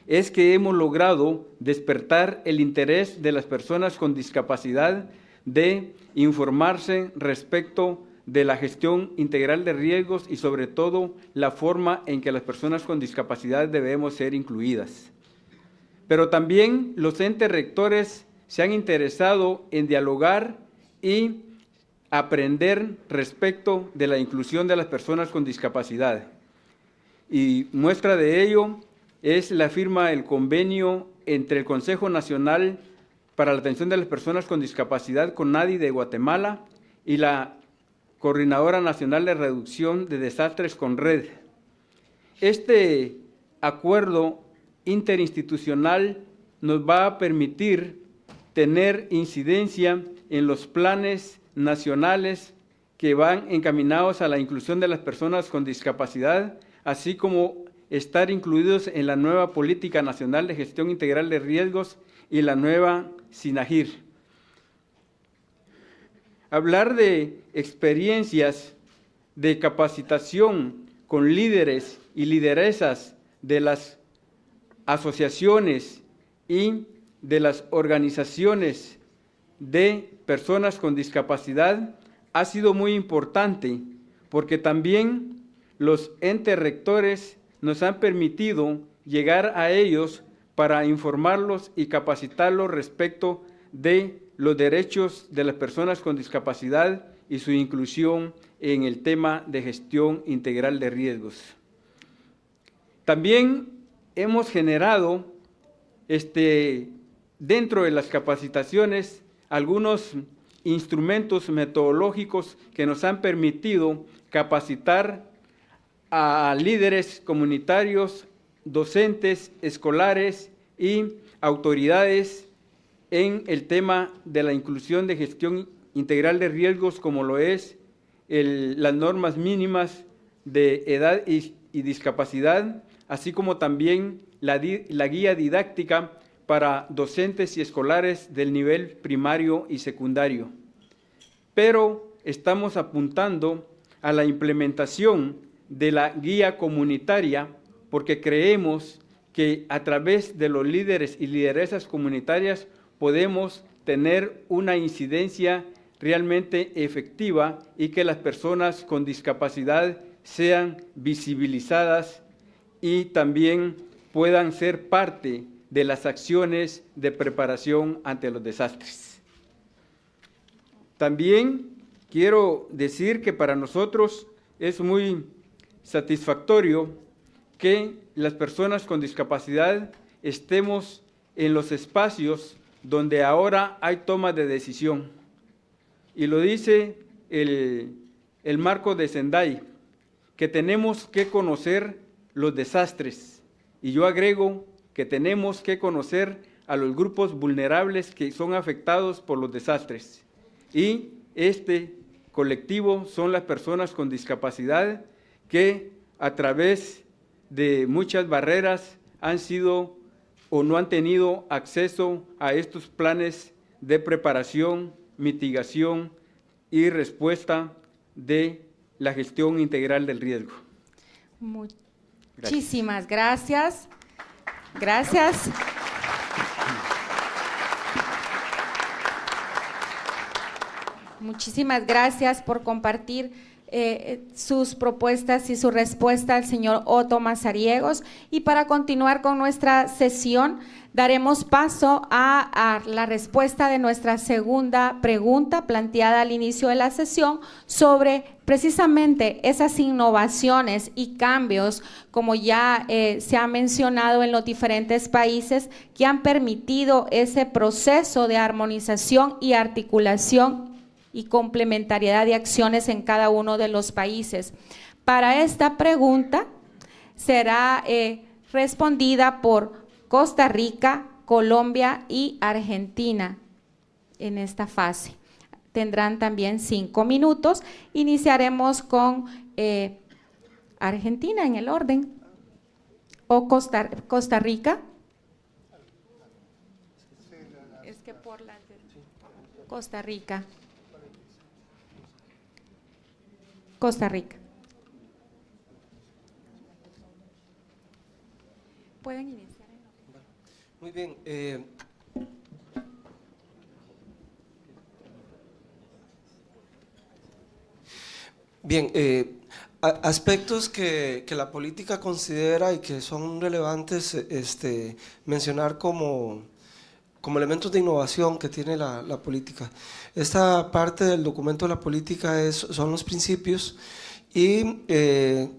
es que hemos logrado despertar el interés de las personas con discapacidad de informarse respecto de la gestión integral de riesgos y sobre todo la forma en que las personas con discapacidad debemos ser incluidas. Pero también los entes rectores se han interesado en dialogar y aprender respecto de la inclusión de las personas con discapacidad. Y muestra de ello es la firma del convenio entre el Consejo Nacional para la Atención de las Personas con Discapacidad, CONADI, de Guatemala, y la Coordinadora Nacional de Reducción de Desastres, CONRED. Este acuerdo interinstitucional nos va a permitir tener incidencia en los planes nacionales que van encaminados a la inclusión de las personas con discapacidad, así como estar incluidos en la nueva Política Nacional de Gestión Integral de Riesgos y la nueva SINAGIR. Hablar de experiencias de capacitación con líderes y lideresas de las asociaciones y de las organizaciones de personas con discapacidad ha sido muy importante, porque también los entes rectores nos han permitido llegar a ellos para informarlos y capacitarlos respecto de los derechos de las personas con discapacidad y su inclusión en el tema de gestión integral de riesgos. También hemos generado dentro de las capacitaciones algunos instrumentos metodológicos que nos han permitido capacitar a líderes comunitarios, docentes, escolares y autoridades en el tema de la inclusión de gestión integral de riesgos, como lo es las normas mínimas de edad y discapacidad, así como también la guía didáctica para docentes y escolares del nivel primario y secundario. Pero estamos apuntando a la implementación de la guía comunitaria, porque creemos que a través de los líderes y lideresas comunitarias podemos tener una incidencia realmente efectiva y que las personas con discapacidad sean visibilizadas y también puedan ser parte de las acciones de preparación ante los desastres. También quiero decir que para nosotros es muy satisfactorio que las personas con discapacidad estemos en los espacios donde ahora hay toma de decisión. Y lo dice el marco de Sendai, que tenemos que conocer los desastres. Y yo agrego que tenemos que conocer a los grupos vulnerables que son afectados por los desastres. Y este colectivo son las personas con discapacidad que a través de muchas barreras han sido o no han tenido acceso a estos planes de preparación, mitigación y respuesta de la gestión integral del riesgo. Muchísimas gracias. Gracias. Muchísimas gracias por compartir sus propuestas y su respuesta al señor Otto Mazariegos. Y para continuar con nuestra sesión, daremos paso a la respuesta de nuestra segunda pregunta planteada al inicio de la sesión sobre precisamente esas innovaciones y cambios, como ya se ha mencionado en los diferentes países, que han permitido ese proceso de armonización y articulación y complementariedad de acciones en cada uno de los países. Para esta pregunta será respondida por Costa Rica, Colombia y Argentina en esta fase. Tendrán también 5 minutos. Iniciaremos con Argentina en el orden, o Costa Rica. Es que por la Costa Rica. Costa Rica. Pueden iniciar. Muy bien. Aspectos que la política considera y que son relevantes mencionar como elementos de innovación que tiene la política. Esta parte del documento de la política son los principios y de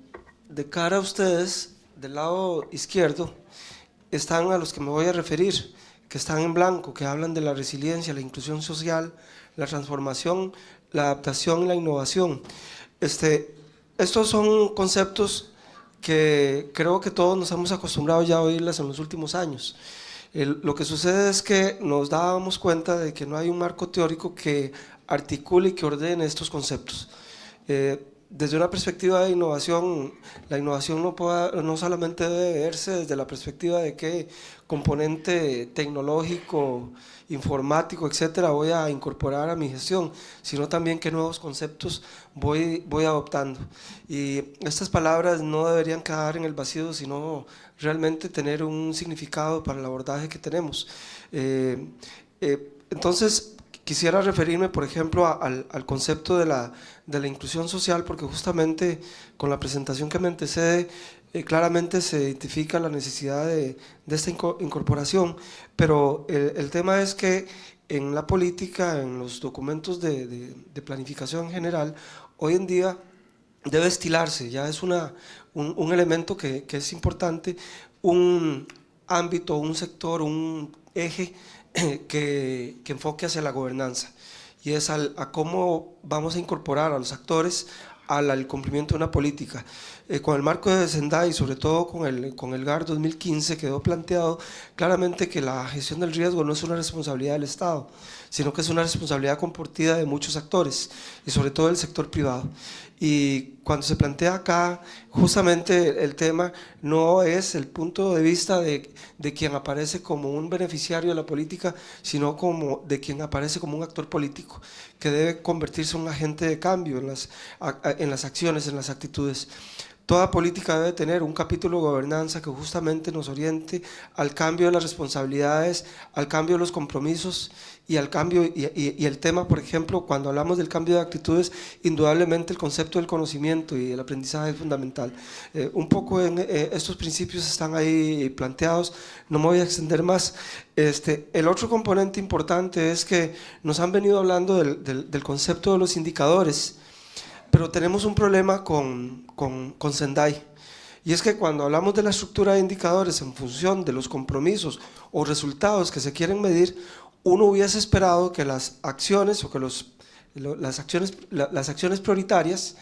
cara a ustedes, del lado izquierdo, están a los que me voy a referir, que están en blanco, que hablan de la resiliencia, la inclusión social, la transformación, la adaptación y la innovación. Estos son conceptos que creo que todos nos hemos acostumbrado ya a oírlas en los últimos años. Lo que sucede es que nos dábamos cuenta de que no hay un marco teórico que articule y que ordene estos conceptos. Desde una perspectiva de innovación, la innovación no solamente debe verse desde la perspectiva de qué componente tecnológico, informático, etcétera, voy a incorporar a mi gestión, sino también qué nuevos conceptos voy adoptando. Y estas palabras no deberían quedar en el vacío, sino realmente tener un significado para el abordaje que tenemos. Entonces, quisiera referirme, por ejemplo, al concepto de la inclusión social, porque justamente con la presentación que me antecede, claramente se identifica la necesidad de esta incorporación, pero el tema es que en la política, en los documentos de planificación en general, hoy en día debe estilarse, ya es un elemento que es importante, un ámbito, un sector, un eje que enfoque hacia la gobernanza, y es a cómo vamos a incorporar a los actores al cumplimiento de una política. Con el marco de Sendai, sobre todo con el GAR 2015, quedó planteado claramente que la gestión del riesgo no es una responsabilidad del Estado, sino que es una responsabilidad compartida de muchos actores, y sobre todo del sector privado. Y cuando se plantea acá, justamente el tema no es el punto de vista de quien aparece como un beneficiario de la política, sino como de quien aparece como un actor político, que debe convertirse en un agente de cambio en las acciones, en las actitudes. Toda política debe tener un capítulo de gobernanza que justamente nos oriente al cambio de las responsabilidades, al cambio de los compromisos y al cambio, y el tema, por ejemplo, cuando hablamos del cambio de actitudes, indudablemente el concepto del conocimiento y el aprendizaje es fundamental. Un poco estos principios están ahí planteados, no me voy a extender más. El otro componente importante es que nos han venido hablando del concepto de los indicadores, pero tenemos un problema con Sendai, y es que cuando hablamos de la estructura de indicadores en función de los compromisos o resultados que se quieren medir, uno hubiese esperado que las acciones o que las acciones prioritarias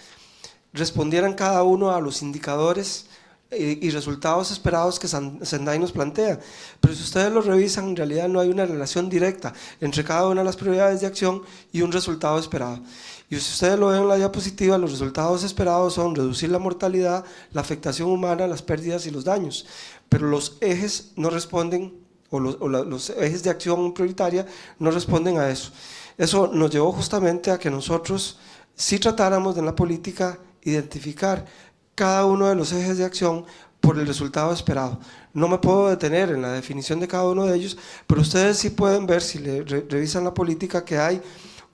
respondieran cada uno a los indicadores y resultados esperados que Sendai nos plantea. Pero si ustedes lo revisan, en realidad no hay una relación directa entre cada una de las prioridades de acción y un resultado esperado. Y si ustedes lo ven en la diapositiva, los resultados esperados son reducir la mortalidad, la afectación humana, las pérdidas y los daños. Pero los ejes no responden, o los ejes de acción prioritaria no responden a eso. Eso nos llevó justamente a que nosotros sí tratáramos en la política identificar cada uno de los ejes de acción por el resultado esperado. No me puedo detener en la definición de cada uno de ellos, pero ustedes sí pueden ver, si revisan la política, que hay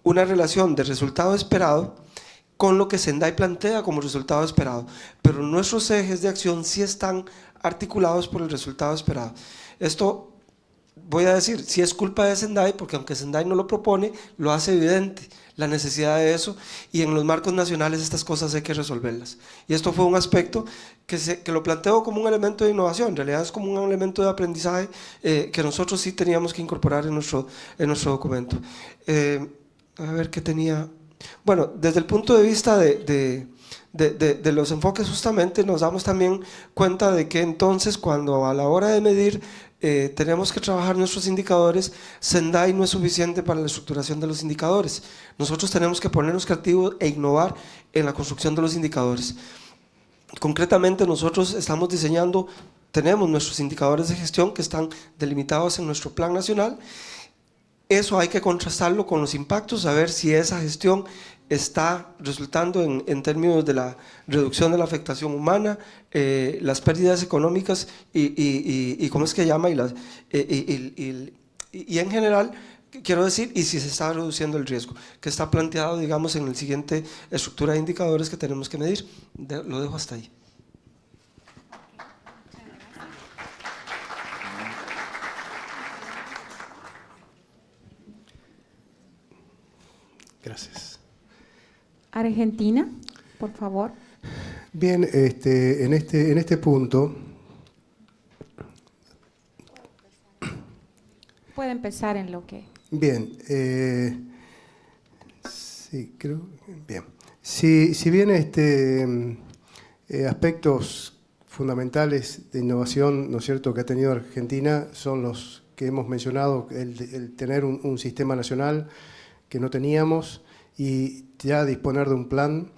una relación de resultado esperado con lo que Sendai plantea como resultado esperado, pero nuestros ejes de acción sí están articulados por el resultado esperado. Esto, voy a decir, sí es culpa de Sendai, porque aunque Sendai no lo propone, lo hace evidente la necesidad de eso, y en los marcos nacionales estas cosas hay que resolverlas. Y esto fue un aspecto que lo planteo como un elemento de innovación, en realidad es como un elemento de aprendizaje que nosotros sí teníamos que incorporar en nuestro documento. A ver qué tenía. Bueno, desde el punto de vista de los enfoques, justamente nos damos también cuenta de que entonces, cuando a la hora de medir tenemos que trabajar nuestros indicadores, Sendai no es suficiente para la estructuración de los indicadores. Nosotros tenemos que ponernos creativos e innovar en la construcción de los indicadores. Concretamente, nosotros estamos tenemos nuestros indicadores de gestión que están delimitados en nuestro plan nacional. Eso hay que contrastarlo con los impactos, a ver si esa gestión está resultando en términos de la reducción de la afectación humana, las pérdidas económicas y ¿cómo es que llama? Y en general, quiero decir, y si se está reduciendo el riesgo, que está planteado, digamos, en el siguiente estructura de indicadores que tenemos que medir. Lo dejo hasta ahí. Gracias. Argentina, por favor. Bien, en este punto. Puede empezar en lo que. Bien, sí, creo. Bien. Si bien aspectos fundamentales de innovación, ¿no es cierto?, que ha tenido Argentina son los que hemos mencionado, el tener un sistema nacional que no teníamos y ya disponer de un plan.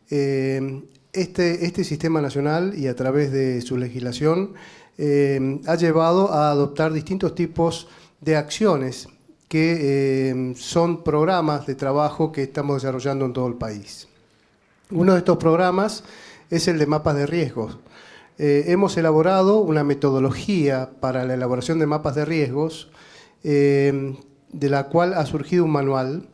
Este sistema nacional, y a través de su legislación, ha llevado a adoptar distintos tipos de acciones que son programas de trabajo que estamos desarrollando en todo el país. Uno de estos programas es el de mapas de riesgos. Hemos elaborado una metodología para la elaboración de mapas de riesgos, de la cual ha surgido un manual.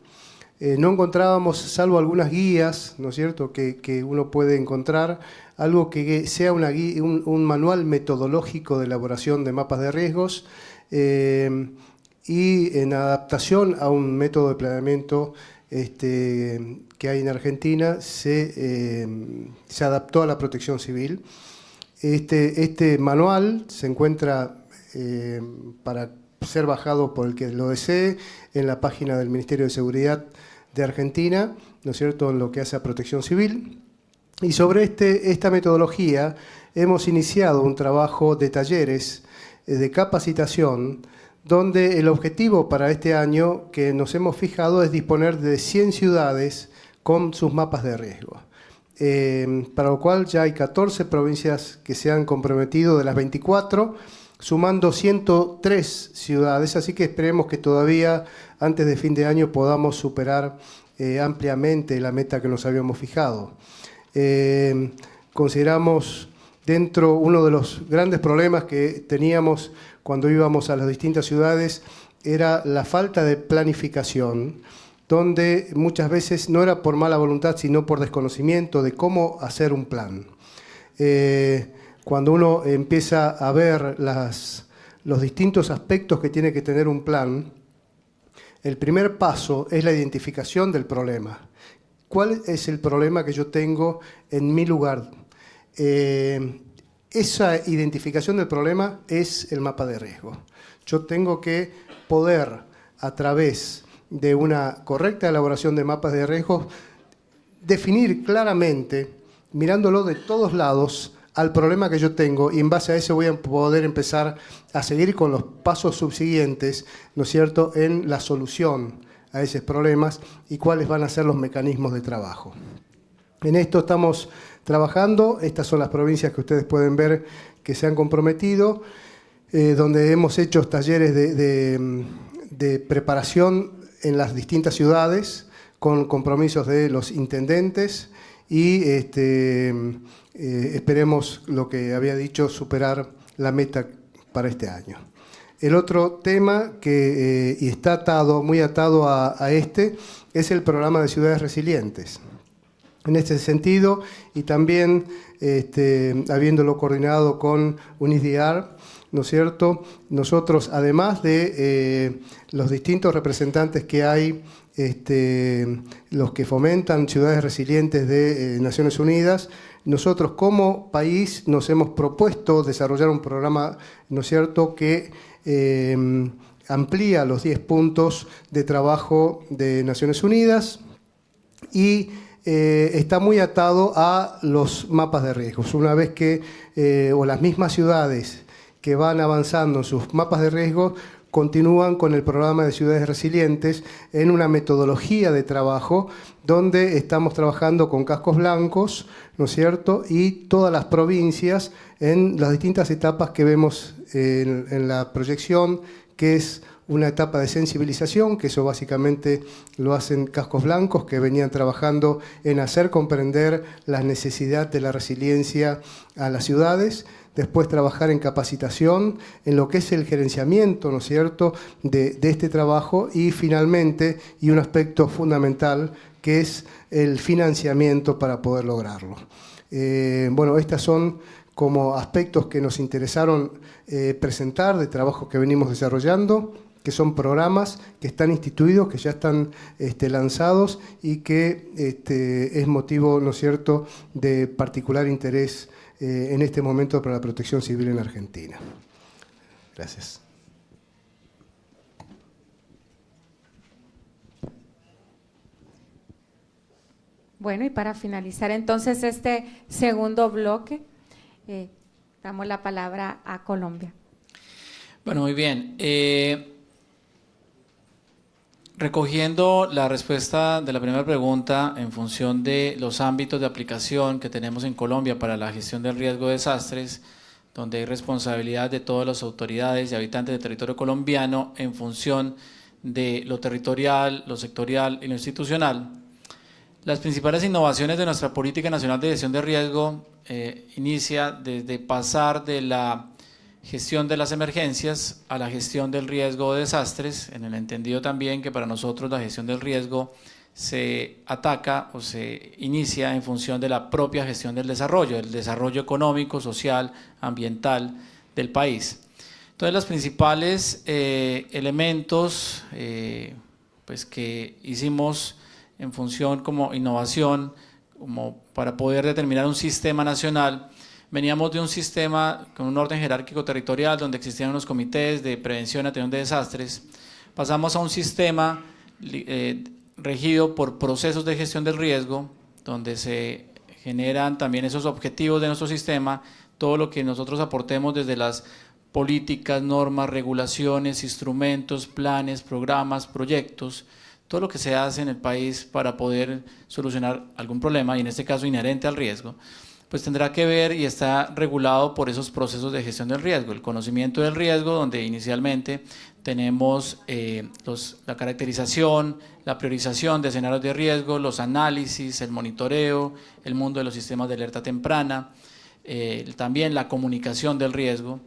No encontrábamos, salvo algunas guías, ¿no es cierto?, que uno puede encontrar, algo que sea una guía, un manual metodológico de elaboración de mapas de riesgos, y en adaptación a un método de planeamiento que hay en Argentina, se adaptó a la protección civil. Este manual se encuentra para ser bajado por el que lo desee en la página del Ministerio de Seguridad de Argentina, ¿no es cierto?, en lo que hace a protección civil. Y sobre esta metodología hemos iniciado un trabajo de talleres de capacitación, donde el objetivo para este año que nos hemos fijado es disponer de 100 ciudades con sus mapas de riesgo. Para lo cual ya hay 14 provincias que se han comprometido de las 24, sumando 103 ciudades, así que esperemos que todavía antes de fin de año podamos superar ampliamente la meta que nos habíamos fijado. consideramos dentro uno de los grandes problemas que teníamos cuando íbamos a las distintas ciudades era la falta de planificación, donde muchas veces no era por mala voluntad, sino por desconocimiento de cómo hacer un plan. Cuando uno empieza a ver los distintos aspectos que tiene que tener un plan, el primer paso es la identificación del problema. ¿Cuál es el problema que yo tengo en mi lugar? Esa identificación del problema es el mapa de riesgo. Yo tengo que poder, a través de una correcta elaboración de mapas de riesgo, definir claramente, mirándolo de todos lados, al problema que yo tengo, y en base a eso voy a poder empezar a seguir con los pasos subsiguientes, ¿no es cierto?, en la solución a esos problemas y cuáles van a ser los mecanismos de trabajo. En esto estamos trabajando. Estas son las provincias que ustedes pueden ver que se han comprometido, donde hemos hecho talleres de preparación en las distintas ciudades con compromisos de los intendentes y esperemos, lo que había dicho, superar la meta para este año. El otro tema que y está atado, muy atado a este, es el programa de ciudades resilientes. En este sentido, y también habiéndolo coordinado con UNISDR, ¿no es cierto?, nosotros, además de los distintos representantes que hay, los que fomentan ciudades resilientes de Naciones Unidas, nosotros como país nos hemos propuesto desarrollar un programa, ¿no es cierto?, que amplía los 10 puntos de trabajo de Naciones Unidas y está muy atado a los mapas de riesgos. Una vez que, o las mismas ciudades que van avanzando en sus mapas de riesgo, continúan con el programa de ciudades resilientes en una metodología de trabajo donde estamos trabajando con cascos blancos, ¿no es cierto?, y todas las provincias en las distintas etapas que vemos en la proyección, que es una etapa de sensibilización, que eso básicamente lo hacen cascos blancos, que venían trabajando en hacer comprender la necesidad de la resiliencia a las ciudades. Después trabajar en capacitación, en lo que es el gerenciamiento, ¿no es cierto?, de este trabajo, y finalmente, y un aspecto fundamental, que es el financiamiento para poder lograrlo. Bueno, estas son como aspectos que nos interesaron presentar de trabajo que venimos desarrollando, que son programas que están instituidos, que ya están lanzados y que es motivo, ¿no es cierto?, de particular interés en este momento para la protección civil en Argentina. Gracias. Bueno, y para finalizar entonces este segundo bloque, damos la palabra a Colombia. Bueno, muy bien. Recogiendo la respuesta de la primera pregunta en función de los ámbitos de aplicación que tenemos en Colombia para la gestión del riesgo de desastres, donde hay responsabilidad de todas las autoridades y habitantes del territorio colombiano en función de lo territorial, lo sectorial y lo institucional, las principales innovaciones de nuestra Política Nacional de Gestión de Riesgo inicia desde pasar de la gestión de las emergencias a la gestión del riesgo de desastres, en el entendido también que para nosotros la gestión del riesgo se ataca o se inicia en función de la propia gestión del desarrollo económico, social, ambiental del país. Entonces, los principales elementos pues que hicimos en función como innovación, como para poder determinar un sistema nacional. Veníamos de un sistema con un orden jerárquico territorial donde existían unos comités de prevención y atención de desastres. Pasamos a un sistema regido por procesos de gestión del riesgo, donde se generan también esos objetivos de nuestro sistema, todo lo que nosotros aportemos desde las políticas, normas, regulaciones, instrumentos, planes, programas, proyectos, todo lo que se hace en el país para poder solucionar algún problema, y en este caso inherente al riesgo. pues tendrá que ver y está regulado por esos procesos de gestión del riesgo. El conocimiento del riesgo, donde inicialmente tenemos la caracterización, la priorización de escenarios de riesgo, los análisis, el monitoreo, el mundo de los sistemas de alerta temprana, también la comunicación del riesgo,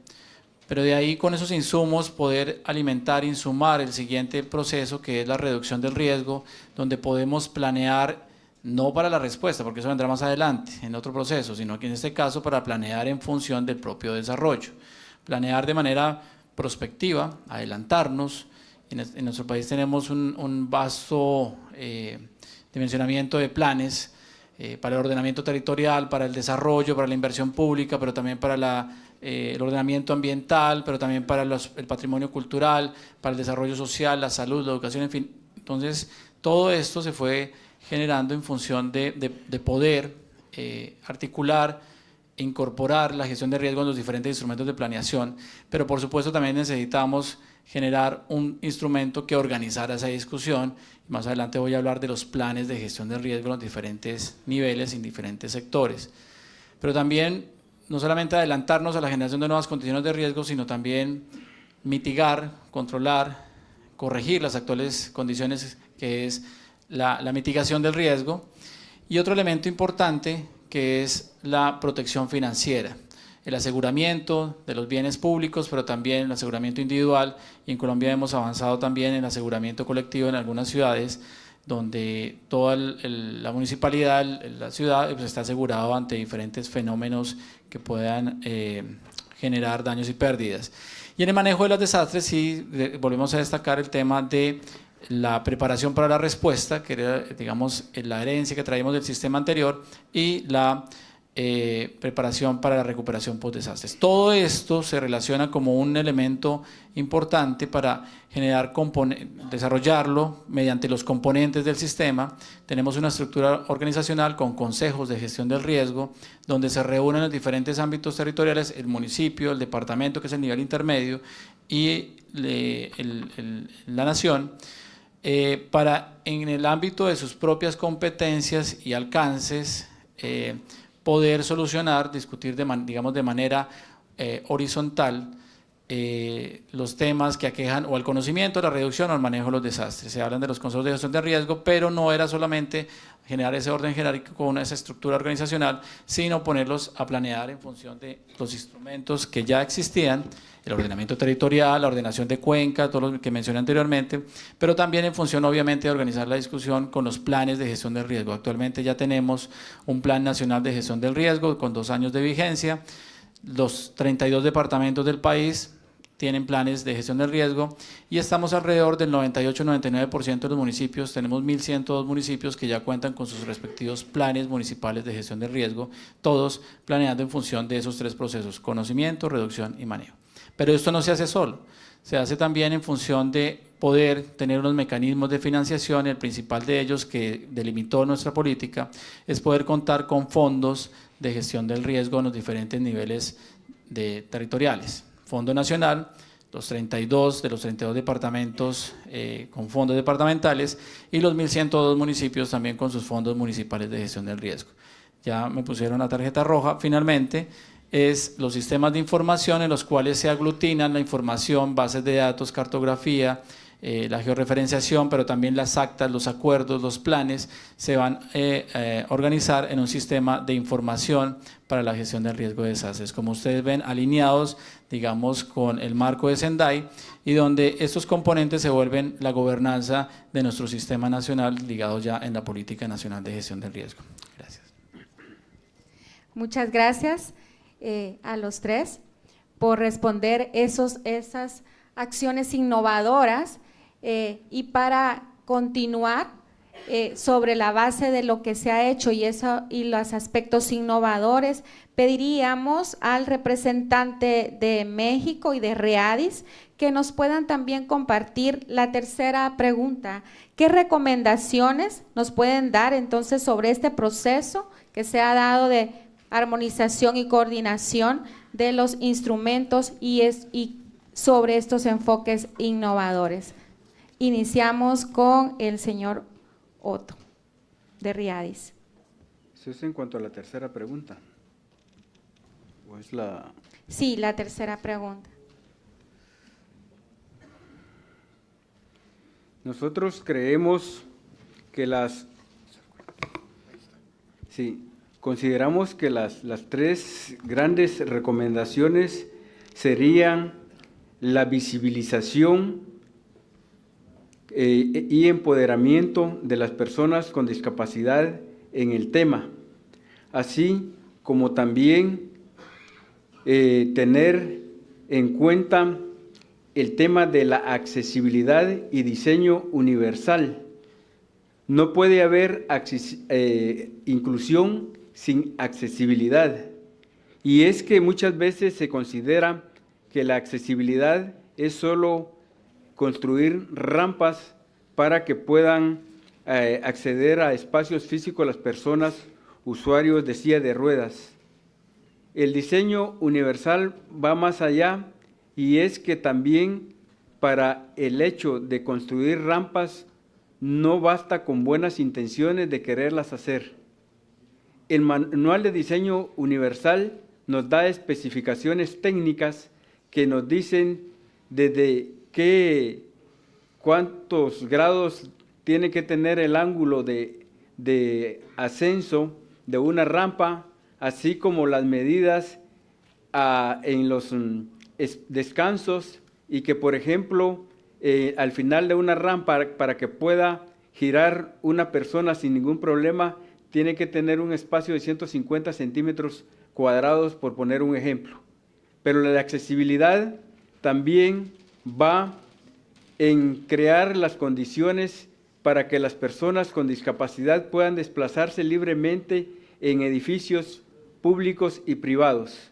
pero de ahí con esos insumos poder alimentar, insumar el siguiente proceso, que es la reducción del riesgo, donde podemos planear no para la respuesta, porque eso vendrá más adelante en otro proceso, sino que en este caso para planear en función del propio desarrollo, planear de manera prospectiva, adelantarnos. En nuestro país tenemos un vasto dimensionamiento de planes para el ordenamiento territorial, para el desarrollo, para la inversión pública, pero también para el ordenamiento ambiental, pero también para el patrimonio cultural, para el desarrollo social, la salud, la educación, en fin. Entonces, todo esto se fue generando en función de poder articular e incorporar la gestión de riesgo en los diferentes instrumentos de planeación, pero por supuesto también necesitamos generar un instrumento que organizara esa discusión. Más adelante voy a hablar de los planes de gestión de riesgo en los diferentes niveles, en diferentes sectores. Pero también, no solamente adelantarnos a la generación de nuevas condiciones de riesgo, sino también mitigar, controlar, corregir las actuales condiciones, que es la mitigación del riesgo. Y otro elemento importante, que es la protección financiera, el aseguramiento de los bienes públicos, pero también el aseguramiento individual, y en Colombia hemos avanzado también en el aseguramiento colectivo en algunas ciudades, donde toda la municipalidad, la ciudad, pues está asegurado ante diferentes fenómenos que puedan generar daños y pérdidas. Y en el manejo de los desastres sí volvemos a destacar el tema de la preparación para la respuesta, que era, digamos, la herencia que traíamos del sistema anterior, y la preparación para la recuperación post-desastres. Todo esto se relaciona como un elemento importante para generar desarrollarlo mediante los componentes del sistema. Tenemos una estructura organizacional con consejos de gestión del riesgo, donde se reúnen los diferentes ámbitos territoriales, el municipio, el departamento, que es el nivel intermedio, y la nación, para, en el ámbito de sus propias competencias y alcances, poder solucionar, discutir de manera horizontal los temas que aquejan o el conocimiento, la reducción o el manejo de los desastres. Se hablan de los consejos de gestión de riesgo, pero no era solamente generar ese orden jerárquico con esa estructura organizacional, sino ponerlos a planear en función de los instrumentos que ya existían, el ordenamiento territorial, la ordenación de cuencas, todo lo que mencioné anteriormente, pero también en función obviamente de organizar la discusión con los planes de gestión del riesgo. Actualmente ya tenemos un Plan Nacional de Gestión del Riesgo con 2 años de vigencia. Los 32 departamentos del país tienen planes de gestión del riesgo y estamos alrededor del 98-99% de los municipios. Tenemos 1.102 municipios que ya cuentan con sus respectivos planes municipales de gestión del riesgo, todos planeando en función de esos 3 procesos: conocimiento, reducción y manejo. Pero esto no se hace solo, se hace también en función de poder tener unos mecanismos de financiación. El principal de ellos, que delimitó nuestra política, es poder contar con fondos de gestión del riesgo en los diferentes niveles territoriales. Fondo Nacional, los 32 de los 32 departamentos con fondos departamentales, y los 1.102 municipios también con sus fondos municipales de gestión del riesgo. Ya me pusieron la tarjeta roja. Finalmente, es los sistemas de información en los cuales se aglutinan la información, bases de datos, cartografía, la georreferenciación, pero también las actas, los acuerdos, los planes, se van a organizar en un sistema de información para la gestión del riesgo de desastres. Como ustedes ven, alineados, digamos, con el marco de Sendai, y donde estos componentes se vuelven la gobernanza de nuestro sistema nacional, ligado ya en la Política Nacional de Gestión del Riesgo. Gracias. Muchas gracias a los 3 por responder esas acciones innovadoras, y para continuar sobre la base de lo que se ha hecho y los aspectos innovadores, pediríamos al representante de México y de READIS que nos puedan también compartir la tercera pregunta. ¿Qué recomendaciones nos pueden dar entonces sobre este proceso que se ha dado de armonización y coordinación de los instrumentos y sobre estos enfoques innovadores? Iniciamos con el señor Otto, de READIS. Eso es en cuanto a la tercera pregunta. ¿O es la...? Sí, la tercera pregunta. Nosotros creemos que consideramos que las tres grandes recomendaciones serían la visibilización y empoderamiento de las personas con discapacidad en el tema, así como también tener en cuenta el tema de la accesibilidad y diseño universal. No puede haber inclusión sin accesibilidad. Y es que muchas veces se considera que la accesibilidad es solo construir rampas para que puedan acceder a espacios físicos las personas usuarios de silla de ruedas. El diseño universal va más allá, y es que también para el hecho de construir rampas no basta con buenas intenciones de quererlas hacer. El Manual de Diseño Universal nos da especificaciones técnicas que nos dicen desde cuántos grados tiene que tener el ángulo de ascenso de una rampa, así como las medidas en los descansos, y que, por ejemplo, al final de una rampa, para que pueda girar una persona sin ningún problema, tiene que tener un espacio de 150 centímetros cuadrados, por poner un ejemplo. Pero la accesibilidad también va en crear las condiciones para que las personas con discapacidad puedan desplazarse libremente en edificios públicos y privados.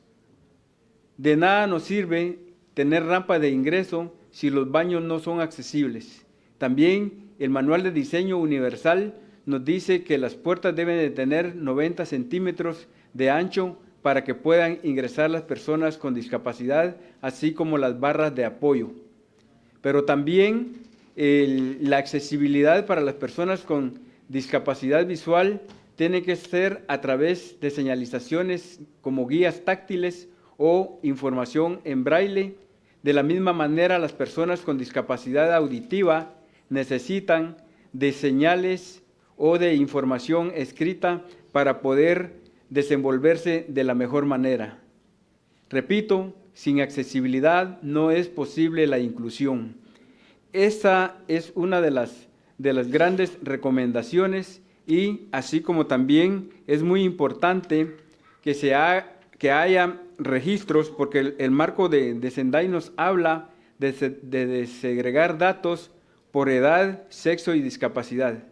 De nada nos sirve tener rampa de ingreso si los baños no son accesibles. También el Manual de Diseño Universal nos dice que las puertas deben de tener 90 centímetros de ancho para que puedan ingresar las personas con discapacidad, así como las barras de apoyo. Pero también la accesibilidad para las personas con discapacidad visual tiene que ser a través de señalizaciones como guías táctiles o información en braille. De la misma manera, las personas con discapacidad auditiva necesitan de señales o de información escrita para poder desenvolverse de la mejor manera. Repito, sin accesibilidad no es posible la inclusión. Esa es una de las grandes recomendaciones, y así como también es muy importante que haya registros, porque el marco de Sendai nos habla de segregar datos por edad, sexo y discapacidad.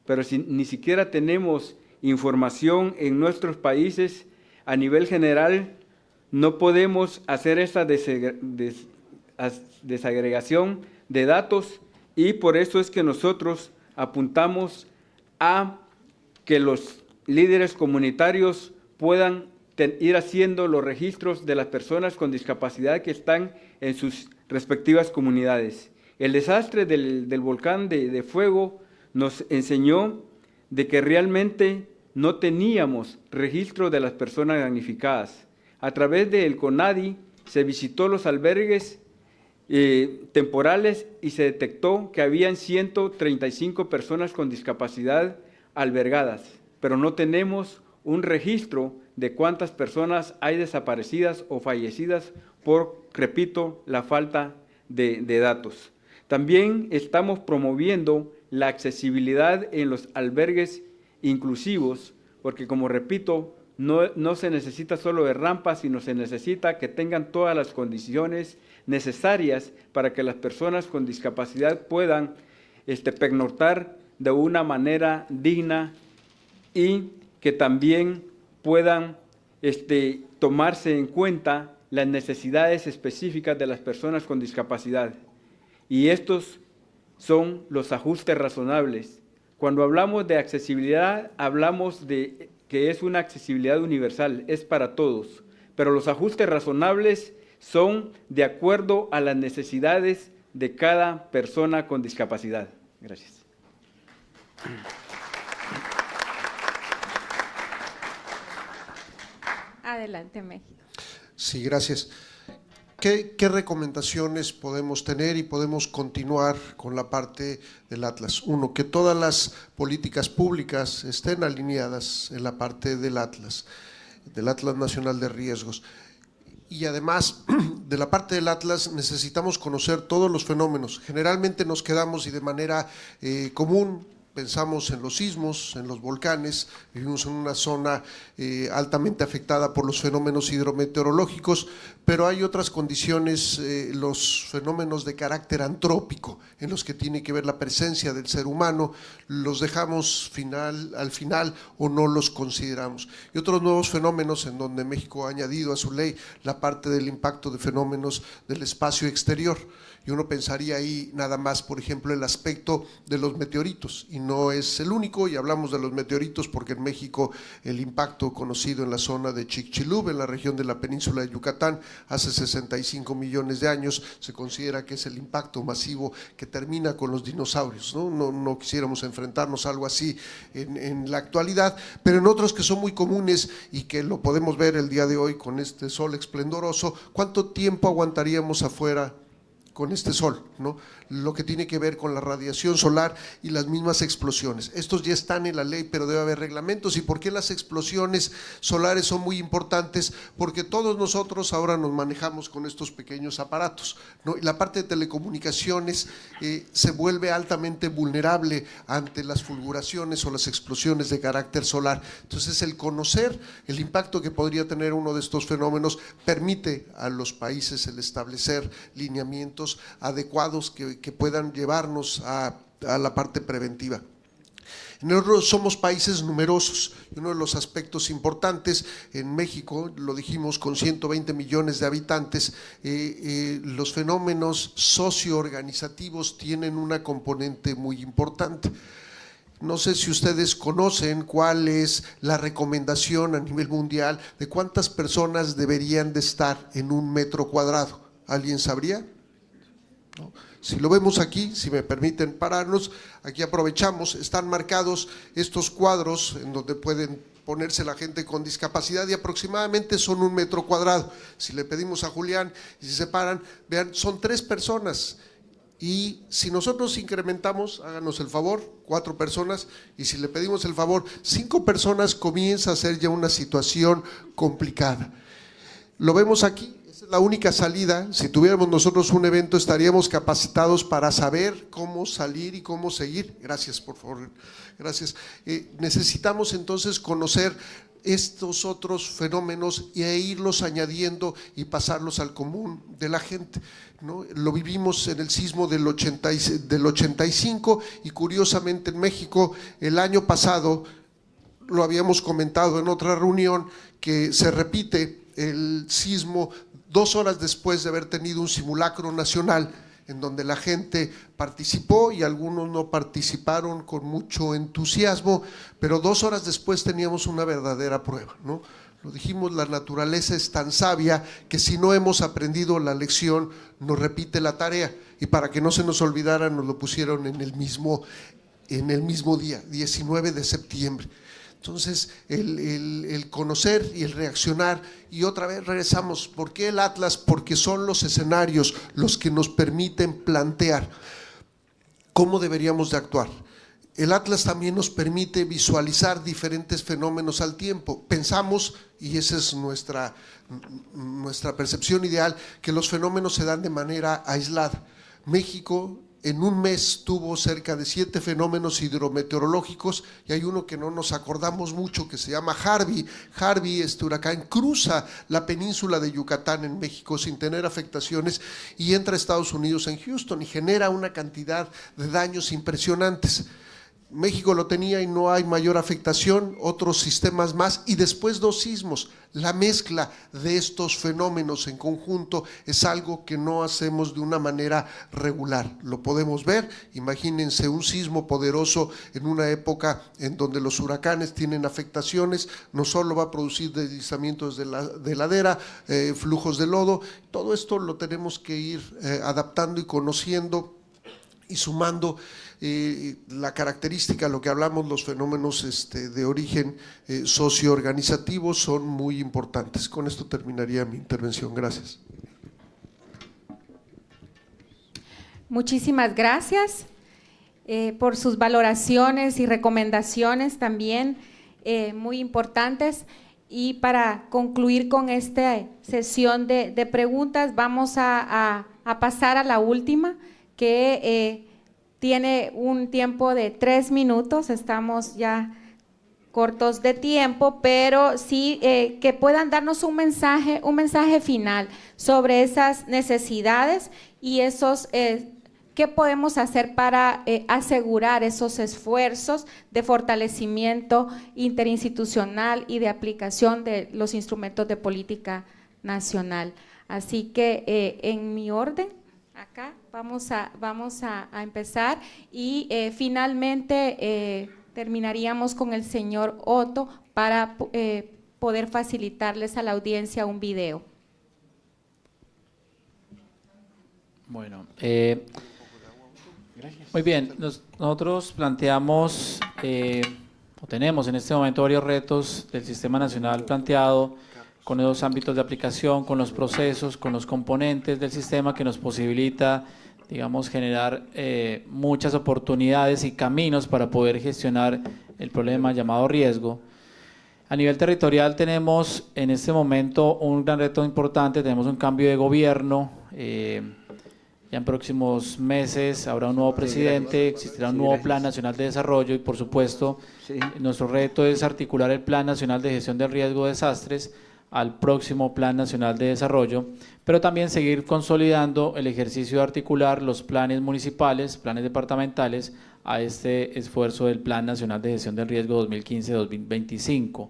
Pero si ni siquiera tenemos información en nuestros países a nivel general, no podemos hacer esta desagregación de datos, y por eso es que nosotros apuntamos a que los líderes comunitarios puedan ir haciendo los registros de las personas con discapacidad que están en sus respectivas comunidades. El desastre del volcán de fuego nos enseñó de que realmente no teníamos registro de las personas damnificadas. A través del CONADI se visitó los albergues temporales y se detectó que habían 135 personas con discapacidad albergadas, pero no tenemos un registro de cuántas personas hay desaparecidas o fallecidas por, repito, la falta de datos. También estamos promoviendo la accesibilidad en los albergues inclusivos, porque, como repito, no se necesita solo de rampas, sino se necesita que tengan todas las condiciones necesarias para que las personas con discapacidad puedan pernoctar de una manera digna, y que también puedan tomarse en cuenta las necesidades específicas de las personas con discapacidad. Y estos son los ajustes razonables. Cuando hablamos de accesibilidad, hablamos de que es una accesibilidad universal, es para todos, pero los ajustes razonables son de acuerdo a las necesidades de cada persona con discapacidad. Gracias. Adelante, México. Sí, gracias. ¿Qué recomendaciones podemos tener y podemos continuar con la parte del Atlas? Uno, que todas las políticas públicas estén alineadas en la parte del Atlas Nacional de Riesgos. Y además, de la parte del Atlas necesitamos conocer todos los fenómenos. Generalmente nos quedamos y de manera común pensamos en los sismos, en los volcanes, vivimos en una zona altamente afectada por los fenómenos hidrometeorológicos, pero hay otras condiciones, los fenómenos de carácter antrópico, en los que tiene que ver la presencia del ser humano, los dejamos al final o no los consideramos. Y otros nuevos fenómenos en donde México ha añadido a su ley la parte del impacto de fenómenos del espacio exterior. Y uno pensaría ahí nada más, por ejemplo, el aspecto de los meteoritos, y no es el único, y hablamos de los meteoritos porque en México el impacto conocido en la zona de Chicxulub, en la región de la península de Yucatán, hace 65 millones de años, se considera que es el impacto masivo que termina con los dinosaurios, ¿no? No quisiéramos enfrentarnos a algo así en la actualidad, pero en otros que son muy comunes y que lo podemos ver el día de hoy con este sol esplendoroso, ¿cuánto tiempo aguantaríamos afuera con este sol, ¿no? Lo que tiene que ver con la radiación solar y las mismas explosiones? Estos ya están en la ley, pero debe haber reglamentos. ¿Y por qué las explosiones solares son muy importantes? Porque todos nosotros ahora nos manejamos con estos pequeños aparatos, ¿no? Y la parte de telecomunicaciones se vuelve altamente vulnerable ante las fulguraciones o las explosiones de carácter solar. Entonces, el conocer el impacto que podría tener uno de estos fenómenos permite a los países el establecer lineamientos adecuados que puedan llevarnos a la parte preventiva. Nosotros somos países numerosos y uno de los aspectos importantes en México, lo dijimos, con 120 millones de habitantes, los fenómenos socioorganizativos tienen una componente muy importante. No sé si ustedes conocen cuál es la recomendación a nivel mundial de cuántas personas deberían de estar en un metro cuadrado. ¿Alguien sabría? ¿No? Si lo vemos aquí, si me permiten pararnos, aquí aprovechamos, están marcados estos cuadros en donde pueden ponerse la gente con discapacidad y aproximadamente son 1 metro cuadrado. Si le pedimos a Julián y si se paran, vean, son 3 personas. Y si nosotros incrementamos, háganos el favor, 4 personas, y si le pedimos el favor, 5 personas, comienza a ser ya una situación complicada. Lo vemos aquí. La única salida, si tuviéramos nosotros un evento, estaríamos capacitados para saber cómo salir y cómo seguir. Gracias, por favor. Gracias. Necesitamos entonces conocer estos otros fenómenos e irlos añadiendo y pasarlos al común de la gente, ¿no? Lo vivimos en el sismo del 85 y curiosamente en México el año pasado, lo habíamos comentado en otra reunión, que se repite el sismo 2 horas después de haber tenido un simulacro nacional en donde la gente participó y algunos no participaron con mucho entusiasmo, pero 2 horas después teníamos una verdadera prueba, ¿no? Lo dijimos, la naturaleza es tan sabia que si no hemos aprendido la lección, nos repite la tarea, y para que no se nos olvidara nos lo pusieron en el mismo día, 19 de septiembre. Entonces, el conocer y el reaccionar, y otra vez regresamos, ¿por qué el Atlas? Porque son los escenarios los que nos permiten plantear cómo deberíamos de actuar. El Atlas también nos permite visualizar diferentes fenómenos al tiempo. Pensamos, y esa es nuestra percepción ideal, que los fenómenos se dan de manera aislada. México en un mes tuvo cerca de 7 fenómenos hidrometeorológicos, y hay uno que no nos acordamos mucho que se llama Harvey. Harvey, este huracán, cruza la península de Yucatán en México sin tener afectaciones y entra a Estados Unidos en Houston y genera una cantidad de daños impresionantes. México lo tenía y no hay mayor afectación, otros sistemas más, y después 2 sismos. La mezcla de estos fenómenos en conjunto es algo que no hacemos de una manera regular. Lo podemos ver, imagínense un sismo poderoso en una época en donde los huracanes tienen afectaciones, no solo va a producir deslizamientos de ladera, flujos de lodo, todo esto lo tenemos que ir adaptando y conociendo y sumando. la característica, lo que hablamos, los fenómenos de origen socioorganizativo son muy importantes. Con esto terminaría mi intervención. Gracias. Muchísimas gracias por sus valoraciones y recomendaciones también muy importantes. Y para concluir con esta sesión de preguntas, vamos a pasar a la última, que tiene un tiempo de 3 minutos. Estamos ya cortos de tiempo, pero sí que puedan darnos un mensaje final sobre esas necesidades y esos qué podemos hacer para asegurar esos esfuerzos de fortalecimiento interinstitucional y de aplicación de los instrumentos de política nacional. Así que en mi orden, acá vamos a empezar y finalmente terminaríamos con el señor Otto para poder facilitarles a la audiencia un video. Bueno, muy bien, nosotros planteamos o tenemos en este momento varios retos del Sistema Nacional planteado con los ámbitos de aplicación, con los procesos, con los componentes del sistema que nos posibilita, digamos, generar muchas oportunidades y caminos para poder gestionar el problema llamado riesgo. A nivel territorial tenemos en este momento un gran reto importante, tenemos un cambio de gobierno, ya en próximos meses habrá un nuevo presidente, existirá un nuevo Plan Nacional de Desarrollo y por supuesto nuestro reto es articular el Plan Nacional de Gestión del Riesgo de Desastres al próximo Plan Nacional de Desarrollo, pero también seguir consolidando el ejercicio de articular los planes municipales, planes departamentales a este esfuerzo del Plan Nacional de Gestión del Riesgo 2015-2025.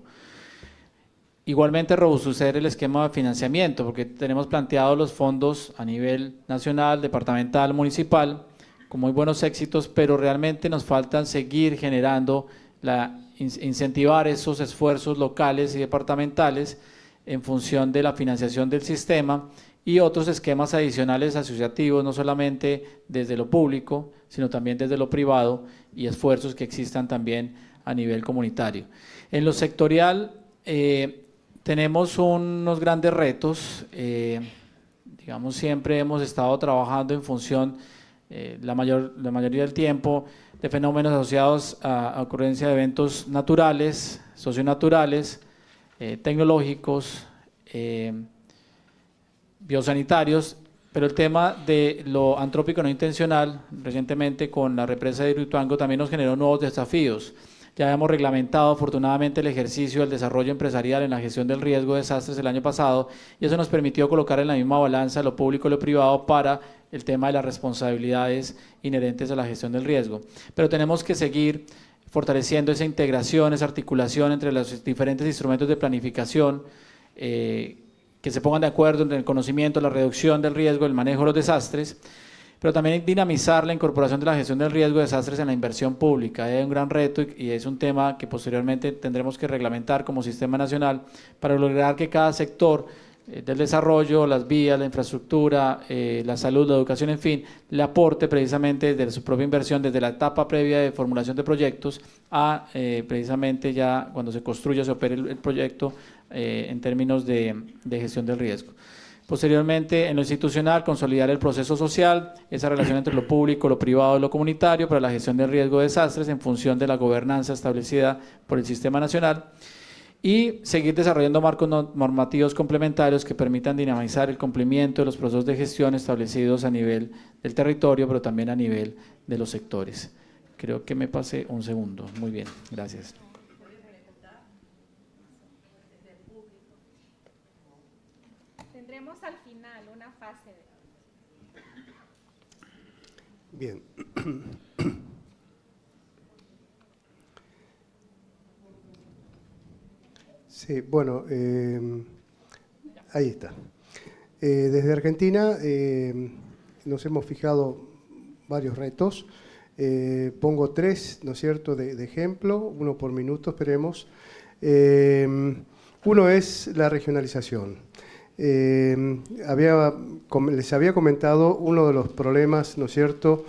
Igualmente robustecer el esquema de financiamiento, porque tenemos planteados los fondos a nivel nacional, departamental, municipal, con muy buenos éxitos, pero realmente nos faltan seguir generando, incentivar esos esfuerzos locales y departamentales en función de la financiación del sistema y otros esquemas adicionales asociativos, no solamente desde lo público, sino también desde lo privado y esfuerzos que existan también a nivel comunitario. En lo sectorial, tenemos unos grandes retos, digamos, siempre hemos estado trabajando en función, la mayoría del tiempo, de fenómenos asociados a ocurrencia de eventos naturales, socionaturales, tecnológicos, biosanitarios, pero el tema de lo antrópico no intencional, recientemente con la represa de Hidroituango, también nos generó nuevos desafíos. Ya habíamos reglamentado afortunadamente el ejercicio del desarrollo empresarial en la gestión del riesgo de desastres el año pasado y eso nos permitió colocar en la misma balanza lo público y lo privado para el tema de las responsabilidades inherentes a la gestión del riesgo. Pero tenemos que seguir fortaleciendo esa integración, esa articulación entre los diferentes instrumentos de planificación, que se pongan de acuerdo en el conocimiento, la reducción del riesgo, el manejo de los desastres, pero también dinamizar la incorporación de la gestión del riesgo de desastres en la inversión pública. Es un gran reto y es un tema que posteriormente tendremos que reglamentar como sistema nacional para lograr que cada sector del desarrollo, las vías, la infraestructura, la salud, la educación, en fin, le aporte precisamente desde su propia inversión, desde la etapa previa de formulación de proyectos a precisamente ya cuando se construya, se opere el proyecto en términos de gestión del riesgo. Posteriormente, en lo institucional, consolidar el proceso social, esa relación entre lo público, lo privado y lo comunitario para la gestión del riesgo de desastres en función de la gobernanza establecida por el Sistema Nacional y seguir desarrollando marcos normativos complementarios que permitan dinamizar el cumplimiento de los procesos de gestión establecidos a nivel del territorio, pero también a nivel de los sectores. Creo que me pasé un segundo. Muy bien, gracias. Tendremos al final una fase de... Bien. Sí, bueno, ahí está. Desde Argentina nos hemos fijado varios retos. Pongo 3, ¿no es cierto?, de ejemplo, uno por minuto, esperemos. Uno es la regionalización. Les había comentado uno de los problemas, ¿no es cierto?,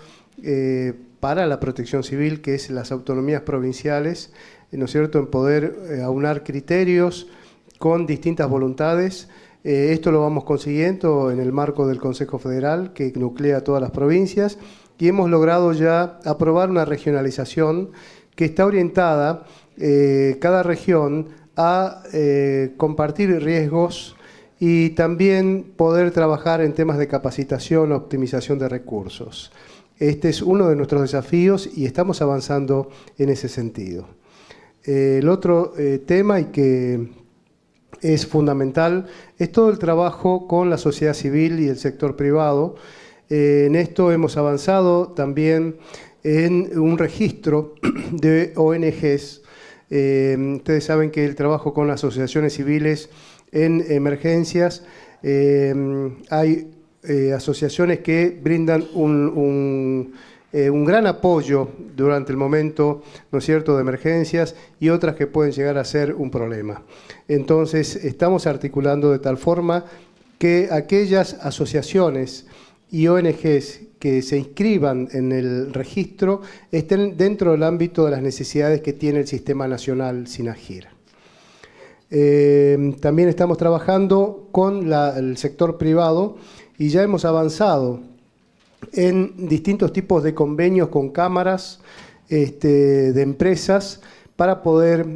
para la protección civil, que es las autonomías provinciales, ¿no es cierto?, en poder aunar criterios con distintas voluntades. Esto lo vamos consiguiendo en el marco del Consejo Federal, que nuclea todas las provincias, y hemos logrado ya aprobar una regionalización que está orientada, cada región, a compartir riesgos y también poder trabajar en temas de capacitación, optimización de recursos. Este es uno de nuestros desafíos y estamos avanzando en ese sentido. El otro tema, y que es fundamental, es todo el trabajo con la sociedad civil y el sector privado. En esto hemos avanzado también en un registro de ONGs. Ustedes saben que el trabajo con las asociaciones civiles en emergencias, hay asociaciones que brindan un gran apoyo durante el momento, ¿no es cierto?, de emergencias, y otras que pueden llegar a ser un problema. Entonces, estamos articulando de tal forma que aquellas asociaciones y ONGs que se inscriban en el registro estén dentro del ámbito de las necesidades que tiene el Sistema Nacional SINAGIR. También estamos trabajando con el sector privado y ya hemos avanzado en distintos tipos de convenios con cámaras de empresas para poder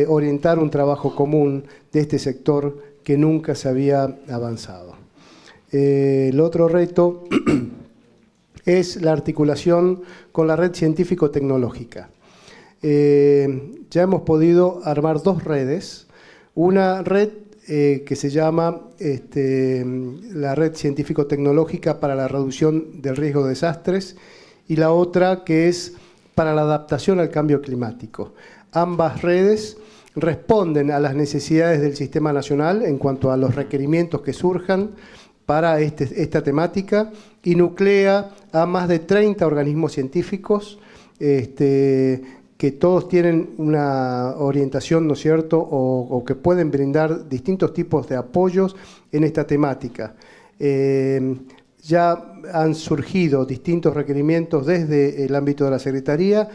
orientar un trabajo común de este sector que nunca se había avanzado. El otro reto es la articulación con la red científico-tecnológica. Ya hemos podido armar 2 redes. Una red que se llama la Red Científico-Tecnológica para la Reducción del Riesgo de Desastres, y la otra que es para la adaptación al cambio climático. Ambas redes responden a las necesidades del Sistema Nacional en cuanto a los requerimientos que surjan para esta temática, y nuclea a más de 30 organismos científicos que todos tienen una orientación, ¿no es cierto?, o que pueden brindar distintos tipos de apoyos en esta temática. Ya han surgido distintos requerimientos desde el ámbito de la Secretaría,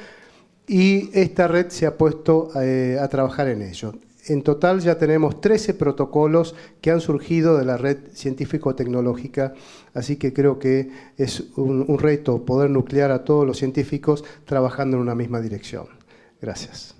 y esta red se ha puesto a trabajar en ello. En total ya tenemos 13 protocolos que han surgido de la red científico-tecnológica, así que creo que es un reto poder nuclear a todos los científicos trabajando en una misma dirección. Gracias.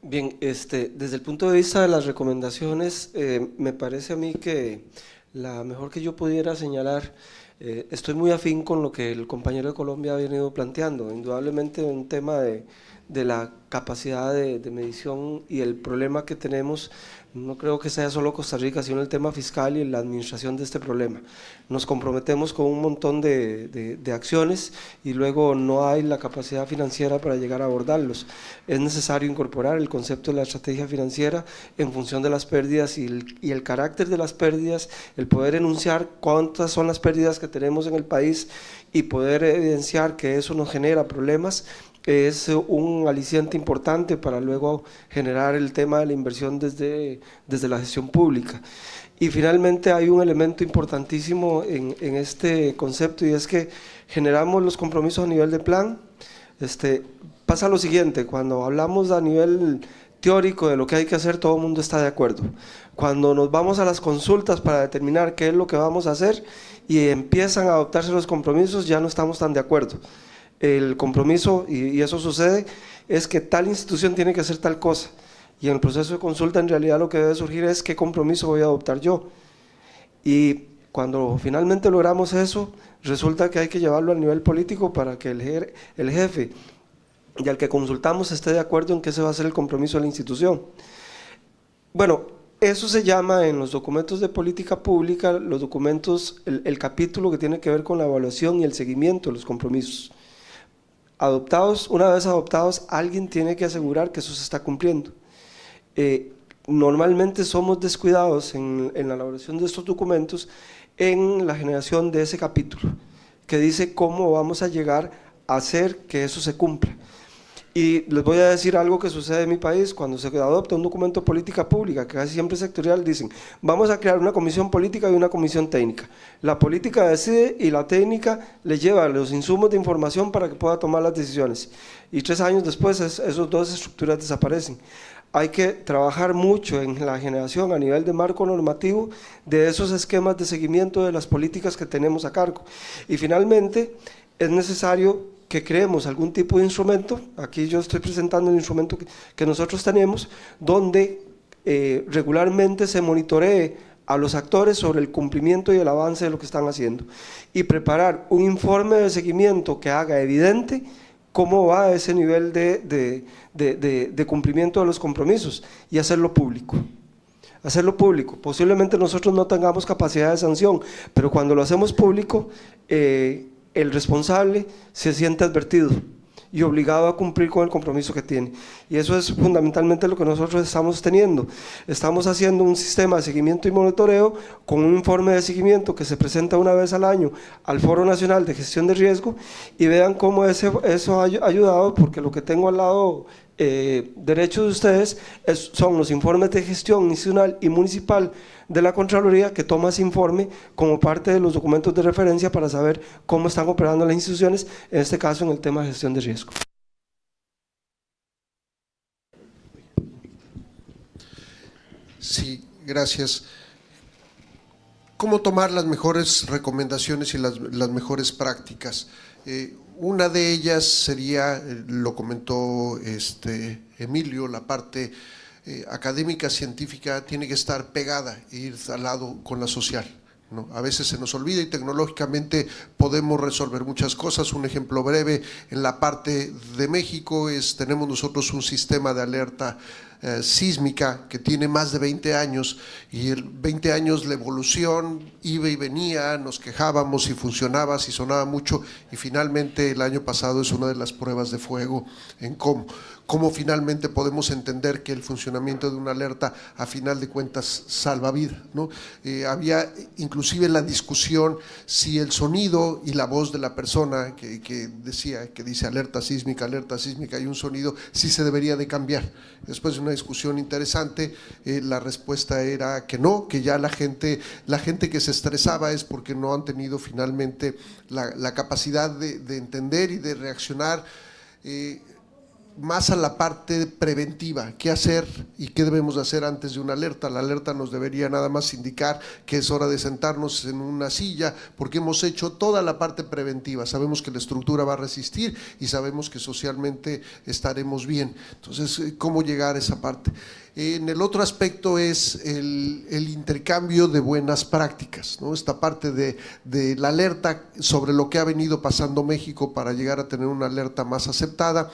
Bien, desde el punto de vista de las recomendaciones, me parece a mí que la mejor que yo pudiera señalar, estoy muy afín con lo que el compañero de Colombia ha venido planteando. Indudablemente un tema de la capacidad de medición y el problema que tenemos, no creo que sea solo Costa Rica, sino el tema fiscal y la administración de este problema. Nos comprometemos con un montón de acciones y luego no hay la capacidad financiera para llegar a abordarlos. Es necesario incorporar el concepto de la estrategia financiera en función de las pérdidas y el carácter de las pérdidas, el poder enunciar cuántas son las pérdidas que tenemos en el país y poder evidenciar que eso nos genera problemas. Es un aliciente importante para luego generar el tema de la inversión desde la gestión pública. Y finalmente hay un elemento importantísimo en este concepto, y es que generamos los compromisos a nivel de plan. Pasa lo siguiente: cuando hablamos a nivel teórico de lo que hay que hacer, todo el mundo está de acuerdo. Cuando nos vamos a las consultas para determinar qué es lo que vamos a hacer y empiezan a adoptarse los compromisos, ya no estamos tan de acuerdo. El compromiso, y eso sucede, es que tal institución tiene que hacer tal cosa, y en el proceso de consulta en realidad lo que debe surgir es qué compromiso voy a adoptar yo. Y cuando finalmente logramos eso, resulta que hay que llevarlo al nivel político para que el jefe y al que consultamos esté de acuerdo en qué se va a hacer el compromiso de la institución. Bueno, eso se llama en los documentos de política pública, los documentos, el capítulo que tiene que ver con la evaluación y el seguimiento de los compromisos. Adoptados, una vez adoptados, alguien tiene que asegurar que eso se está cumpliendo. Normalmente somos descuidados en la elaboración de estos documentos en la generación de ese capítulo, que dice cómo vamos a llegar a hacer que eso se cumpla. Y les voy a decir algo que sucede en mi país: cuando se adopta un documento de política pública, que casi siempre es sectorial, dicen, vamos a crear una comisión política y una comisión técnica. La política decide y la técnica le lleva los insumos de información para que pueda tomar las decisiones. Y 3 años después esas dos estructuras desaparecen. Hay que trabajar mucho en la generación a nivel de marco normativo de esos esquemas de seguimiento de las políticas que tenemos a cargo. Y finalmente es necesario que creemos algún tipo de instrumento. Aquí yo estoy presentando el instrumento que nosotros tenemos, donde regularmente se monitoree a los actores sobre el cumplimiento y el avance de lo que están haciendo, y preparar un informe de seguimiento que haga evidente cómo va ese nivel de cumplimiento de los compromisos, y hacerlo público. Hacerlo público. Posiblemente nosotros no tengamos capacidad de sanción, pero cuando lo hacemos público, el responsable se siente advertido y obligado a cumplir con el compromiso que tiene. Y eso es fundamentalmente lo que nosotros estamos teniendo. Estamos haciendo un sistema de seguimiento y monitoreo con un informe de seguimiento que se presenta una vez al año al Foro Nacional de Gestión de Riesgo, y vean cómo eso ha ayudado, porque lo que tengo al lado derecho de ustedes son los informes de gestión institucional y municipal de la Contraloría, que toma ese informe como parte de los documentos de referencia para saber cómo están operando las instituciones, en este caso en el tema de gestión de riesgo. Sí, gracias. ¿Cómo tomar las mejores recomendaciones y las mejores prácticas? Una de ellas sería, lo comentó Emilio, la parte académica, científica tiene que estar pegada e ir al lado con la social, ¿no? A veces se nos olvida, y tecnológicamente podemos resolver muchas cosas. Un ejemplo breve: en la parte de México tenemos nosotros un sistema de alerta sísmica que tiene más de 20 años, y 20 años la evolución iba y venía, nos quejábamos si funcionaba, si sonaba mucho, y finalmente el año pasado es una de las pruebas de fuego en cómo finalmente podemos entender que el funcionamiento de una alerta a final de cuentas salva vida, ¿no? Había inclusive la discusión si el sonido y la voz de la persona que dice alerta sísmica, y un sonido, si se debería de cambiar. Después de una discusión interesante, la respuesta era que no, que ya la gente que se estresaba es porque no han tenido finalmente la capacidad de entender y de reaccionar más a la parte preventiva, qué hacer y qué debemos hacer antes de una alerta. La alerta nos debería nada más indicar que es hora de sentarnos en una silla, porque hemos hecho toda la parte preventiva, sabemos que la estructura va a resistir y sabemos que socialmente estaremos bien. Entonces, ¿cómo llegar a esa parte? En el otro aspecto es el intercambio de buenas prácticas, ¿no? Esta parte de la alerta sobre lo que ha venido pasando México para llegar a tener una alerta más aceptada.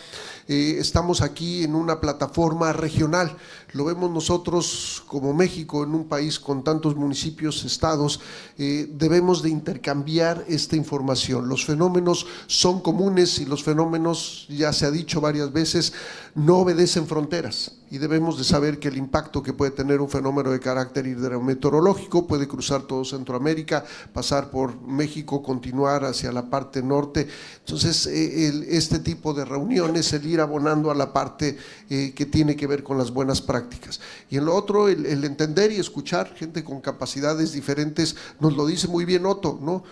Estamos aquí en una plataforma regional, lo vemos nosotros como México, en un país con tantos municipios, estados, debemos de intercambiar esta información. Los fenómenos son comunes, y los fenómenos, ya se ha dicho varias veces, no obedecen fronteras, y debemos de saber que el impacto que puede tener un fenómeno de carácter hidrometeorológico puede cruzar todo Centroamérica, pasar por México, continuar hacia la parte norte. Entonces, este tipo de reuniones, el ir abonando a la parte que tiene que ver con las buenas prácticas. Y en lo otro, el entender y escuchar gente con capacidades diferentes. Nos lo dice muy bien Otto, ¿no?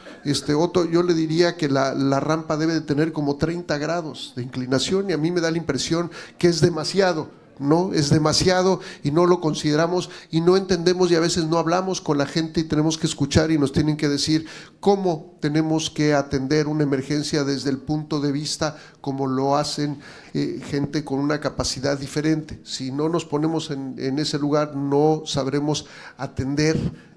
Otto, yo le diría que la rampa debe de tener como 30 grados de inclinación, y a mí me da la impresión que es demasiado. No, es demasiado, y no lo consideramos y no entendemos, y a veces no hablamos con la gente, y tenemos que escuchar y nos tienen que decir cómo tenemos que atender una emergencia desde el punto de vista como lo hacen gente con una capacidad diferente. Si no nos ponemos en ese lugar, no sabremos atender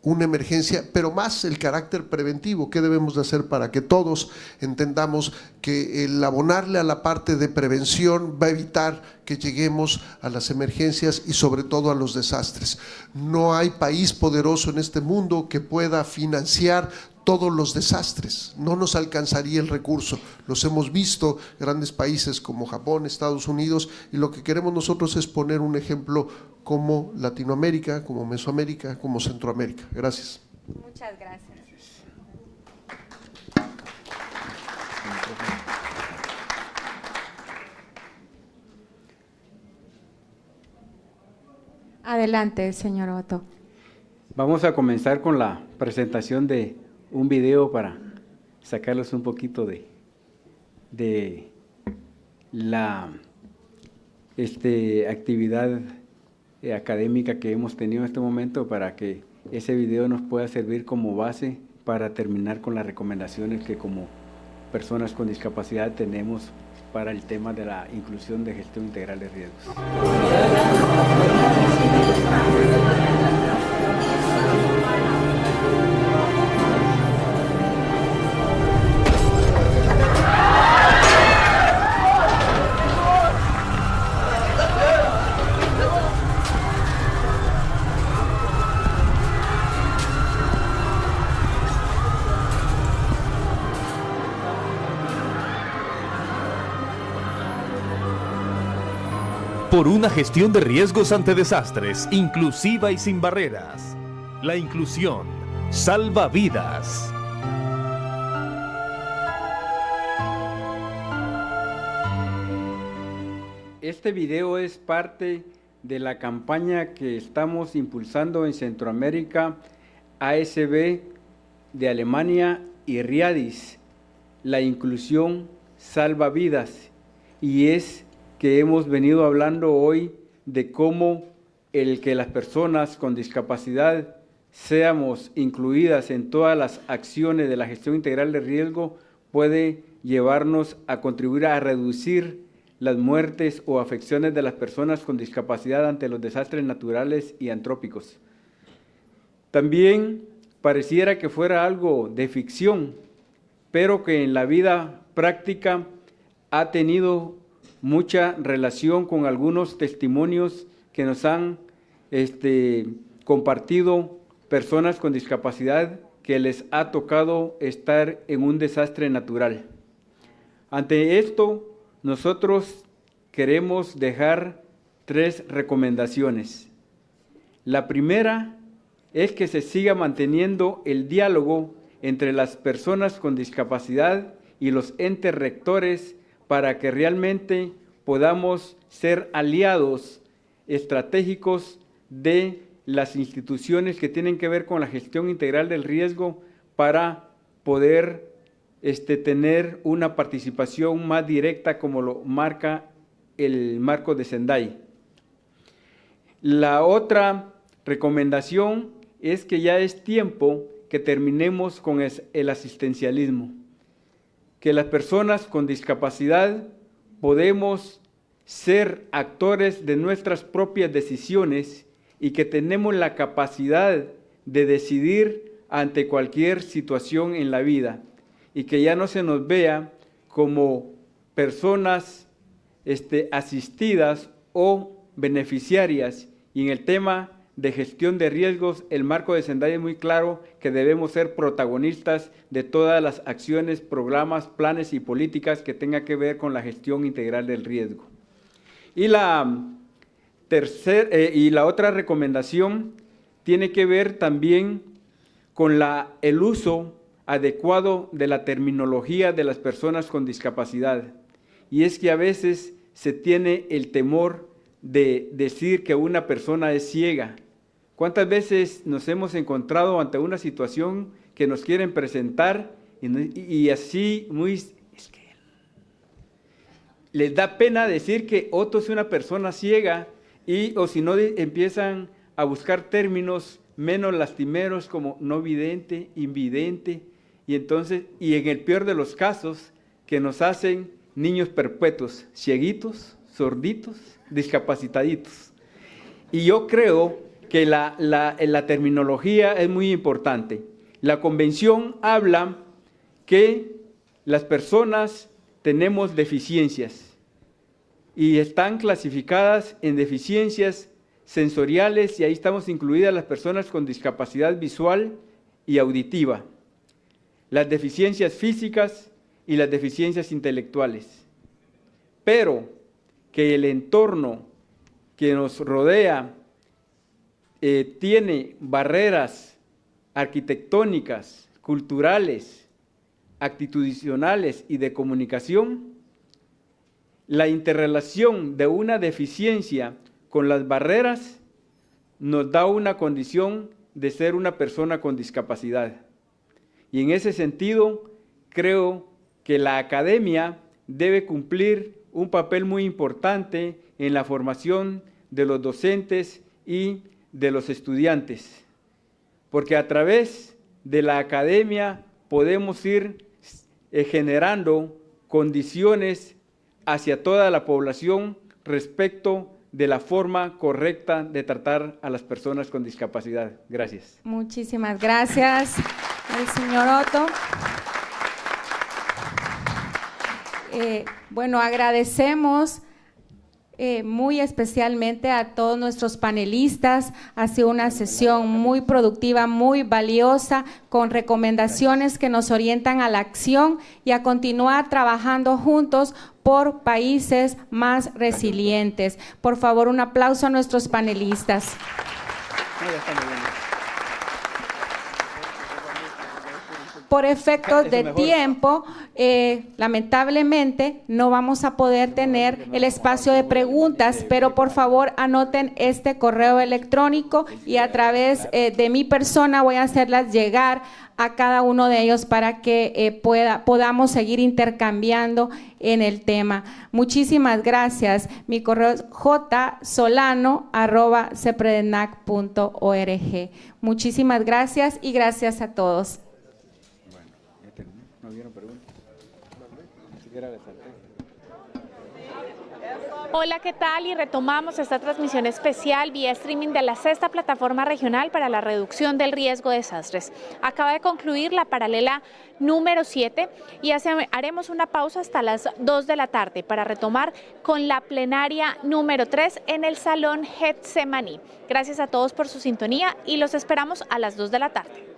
una emergencia, pero más el carácter preventivo. ¿Qué debemos de hacer para que todos entendamos que el abonarle a la parte de prevención va a evitar que lleguemos a las emergencias y sobre todo a los desastres? No hay país poderoso en este mundo que pueda financiar todos los desastres, no nos alcanzaría el recurso. Los hemos visto, grandes países como Japón, Estados Unidos, y lo que queremos nosotros es poner un ejemplo como Latinoamérica, como Mesoamérica, como Centroamérica. Gracias. Muchas gracias. Adelante, señor Otto. Vamos a comenzar con la presentación de un video para sacarlos un poquito de la actividad académica que hemos tenido en este momento, para que ese video nos pueda servir como base para terminar con las recomendaciones que como personas con discapacidad tenemos para el tema de la inclusión de gestión integral de riesgos. Por una gestión de riesgos ante desastres, inclusiva y sin barreras. La inclusión salva vidas. Este video es parte de la campaña que estamos impulsando en Centroamérica, ASB de Alemania y RIADIS, la inclusión salva vidas, y es que hemos venido hablando hoy de cómo el que las personas con discapacidad seamos incluidas en todas las acciones de la gestión integral de riesgo puede llevarnos a contribuir a reducir las muertes o afecciones de las personas con discapacidad ante los desastres naturales y antrópicos. También pareciera que fuera algo de ficción, pero que en la vida práctica ha tenido mucha relación con algunos testimonios que nos han compartido personas con discapacidad que les ha tocado estar en un desastre natural. Ante esto, nosotros queremos dejar 3 recomendaciones. La primera es que se siga manteniendo el diálogo entre las personas con discapacidad y los entes rectores para que realmente podamos ser aliados estratégicos de las instituciones que tienen que ver con la gestión integral del riesgo para poder tener una participación más directa como lo marca el marco de Sendai. La otra recomendación es que ya es tiempo que terminemos con el asistencialismo, que las personas con discapacidad podemos ser actores de nuestras propias decisiones y que tenemos la capacidad de decidir ante cualquier situación en la vida, y que ya no se nos vea como personas asistidas o beneficiarias. Y en el tema de gestión de riesgos, el marco de Sendai es muy claro que debemos ser protagonistas de todas las acciones, programas, planes y políticas que tengan que ver con la gestión integral del riesgo. Y la otra recomendación tiene que ver también con el uso adecuado de la terminología de las personas con discapacidad. Y es que a veces se tiene el temor de decir que una persona es ciega. ¿Cuántas veces nos hemos encontrado ante una situación que nos quieren presentar y así les da pena decir que Otto es una persona ciega, o si no empiezan a buscar términos menos lastimeros como no vidente, invidente, y en el peor de los casos, que nos hacen niños perpetuos, cieguitos, sorditos, discapacitaditos. Y yo creo que la terminología es muy importante. La convención habla que las personas tenemos deficiencias y están clasificadas en deficiencias sensoriales, y ahí estamos incluidas las personas con discapacidad visual y auditiva, las deficiencias físicas y las deficiencias intelectuales. Pero que el entorno que nos rodea tiene barreras arquitectónicas, culturales, actitudinales y de comunicación, la interrelación de una deficiencia con las barreras nos da una condición de ser una persona con discapacidad. Y en ese sentido, creo que la academia debe cumplir un papel muy importante en la formación de los docentes y de los estudiantes, porque a través de la academia podemos ir generando condiciones hacia toda la población respecto de la forma correcta de tratar a las personas con discapacidad. Gracias. Muchísimas gracias al señor Otto. Bueno, agradecemos muy especialmente a todos nuestros panelistas. Ha sido una sesión muy productiva, muy valiosa, con recomendaciones que nos orientan a la acción y a continuar trabajando juntos por países más resilientes. Por favor, un aplauso a nuestros panelistas. Por efectos de tiempo, lamentablemente no vamos a poder tener el espacio de preguntas, pero por favor anoten este correo electrónico y a través de mi persona voy a hacerlas llegar a cada uno de ellos para que podamos seguir intercambiando en el tema. Muchísimas gracias. Mi correo es jsolano@cepredenac.org. Muchísimas gracias y gracias a todos. Hola, ¿qué tal? Y retomamos esta transmisión especial vía streaming de la sexta plataforma regional para la reducción del riesgo de desastres. Acaba de concluir la paralela número 7 y haremos una pausa hasta las 2 de la tarde para retomar con la plenaria número 3 en el Salón Getsemaní. Gracias a todos por su sintonía y los esperamos a las 2 de la tarde.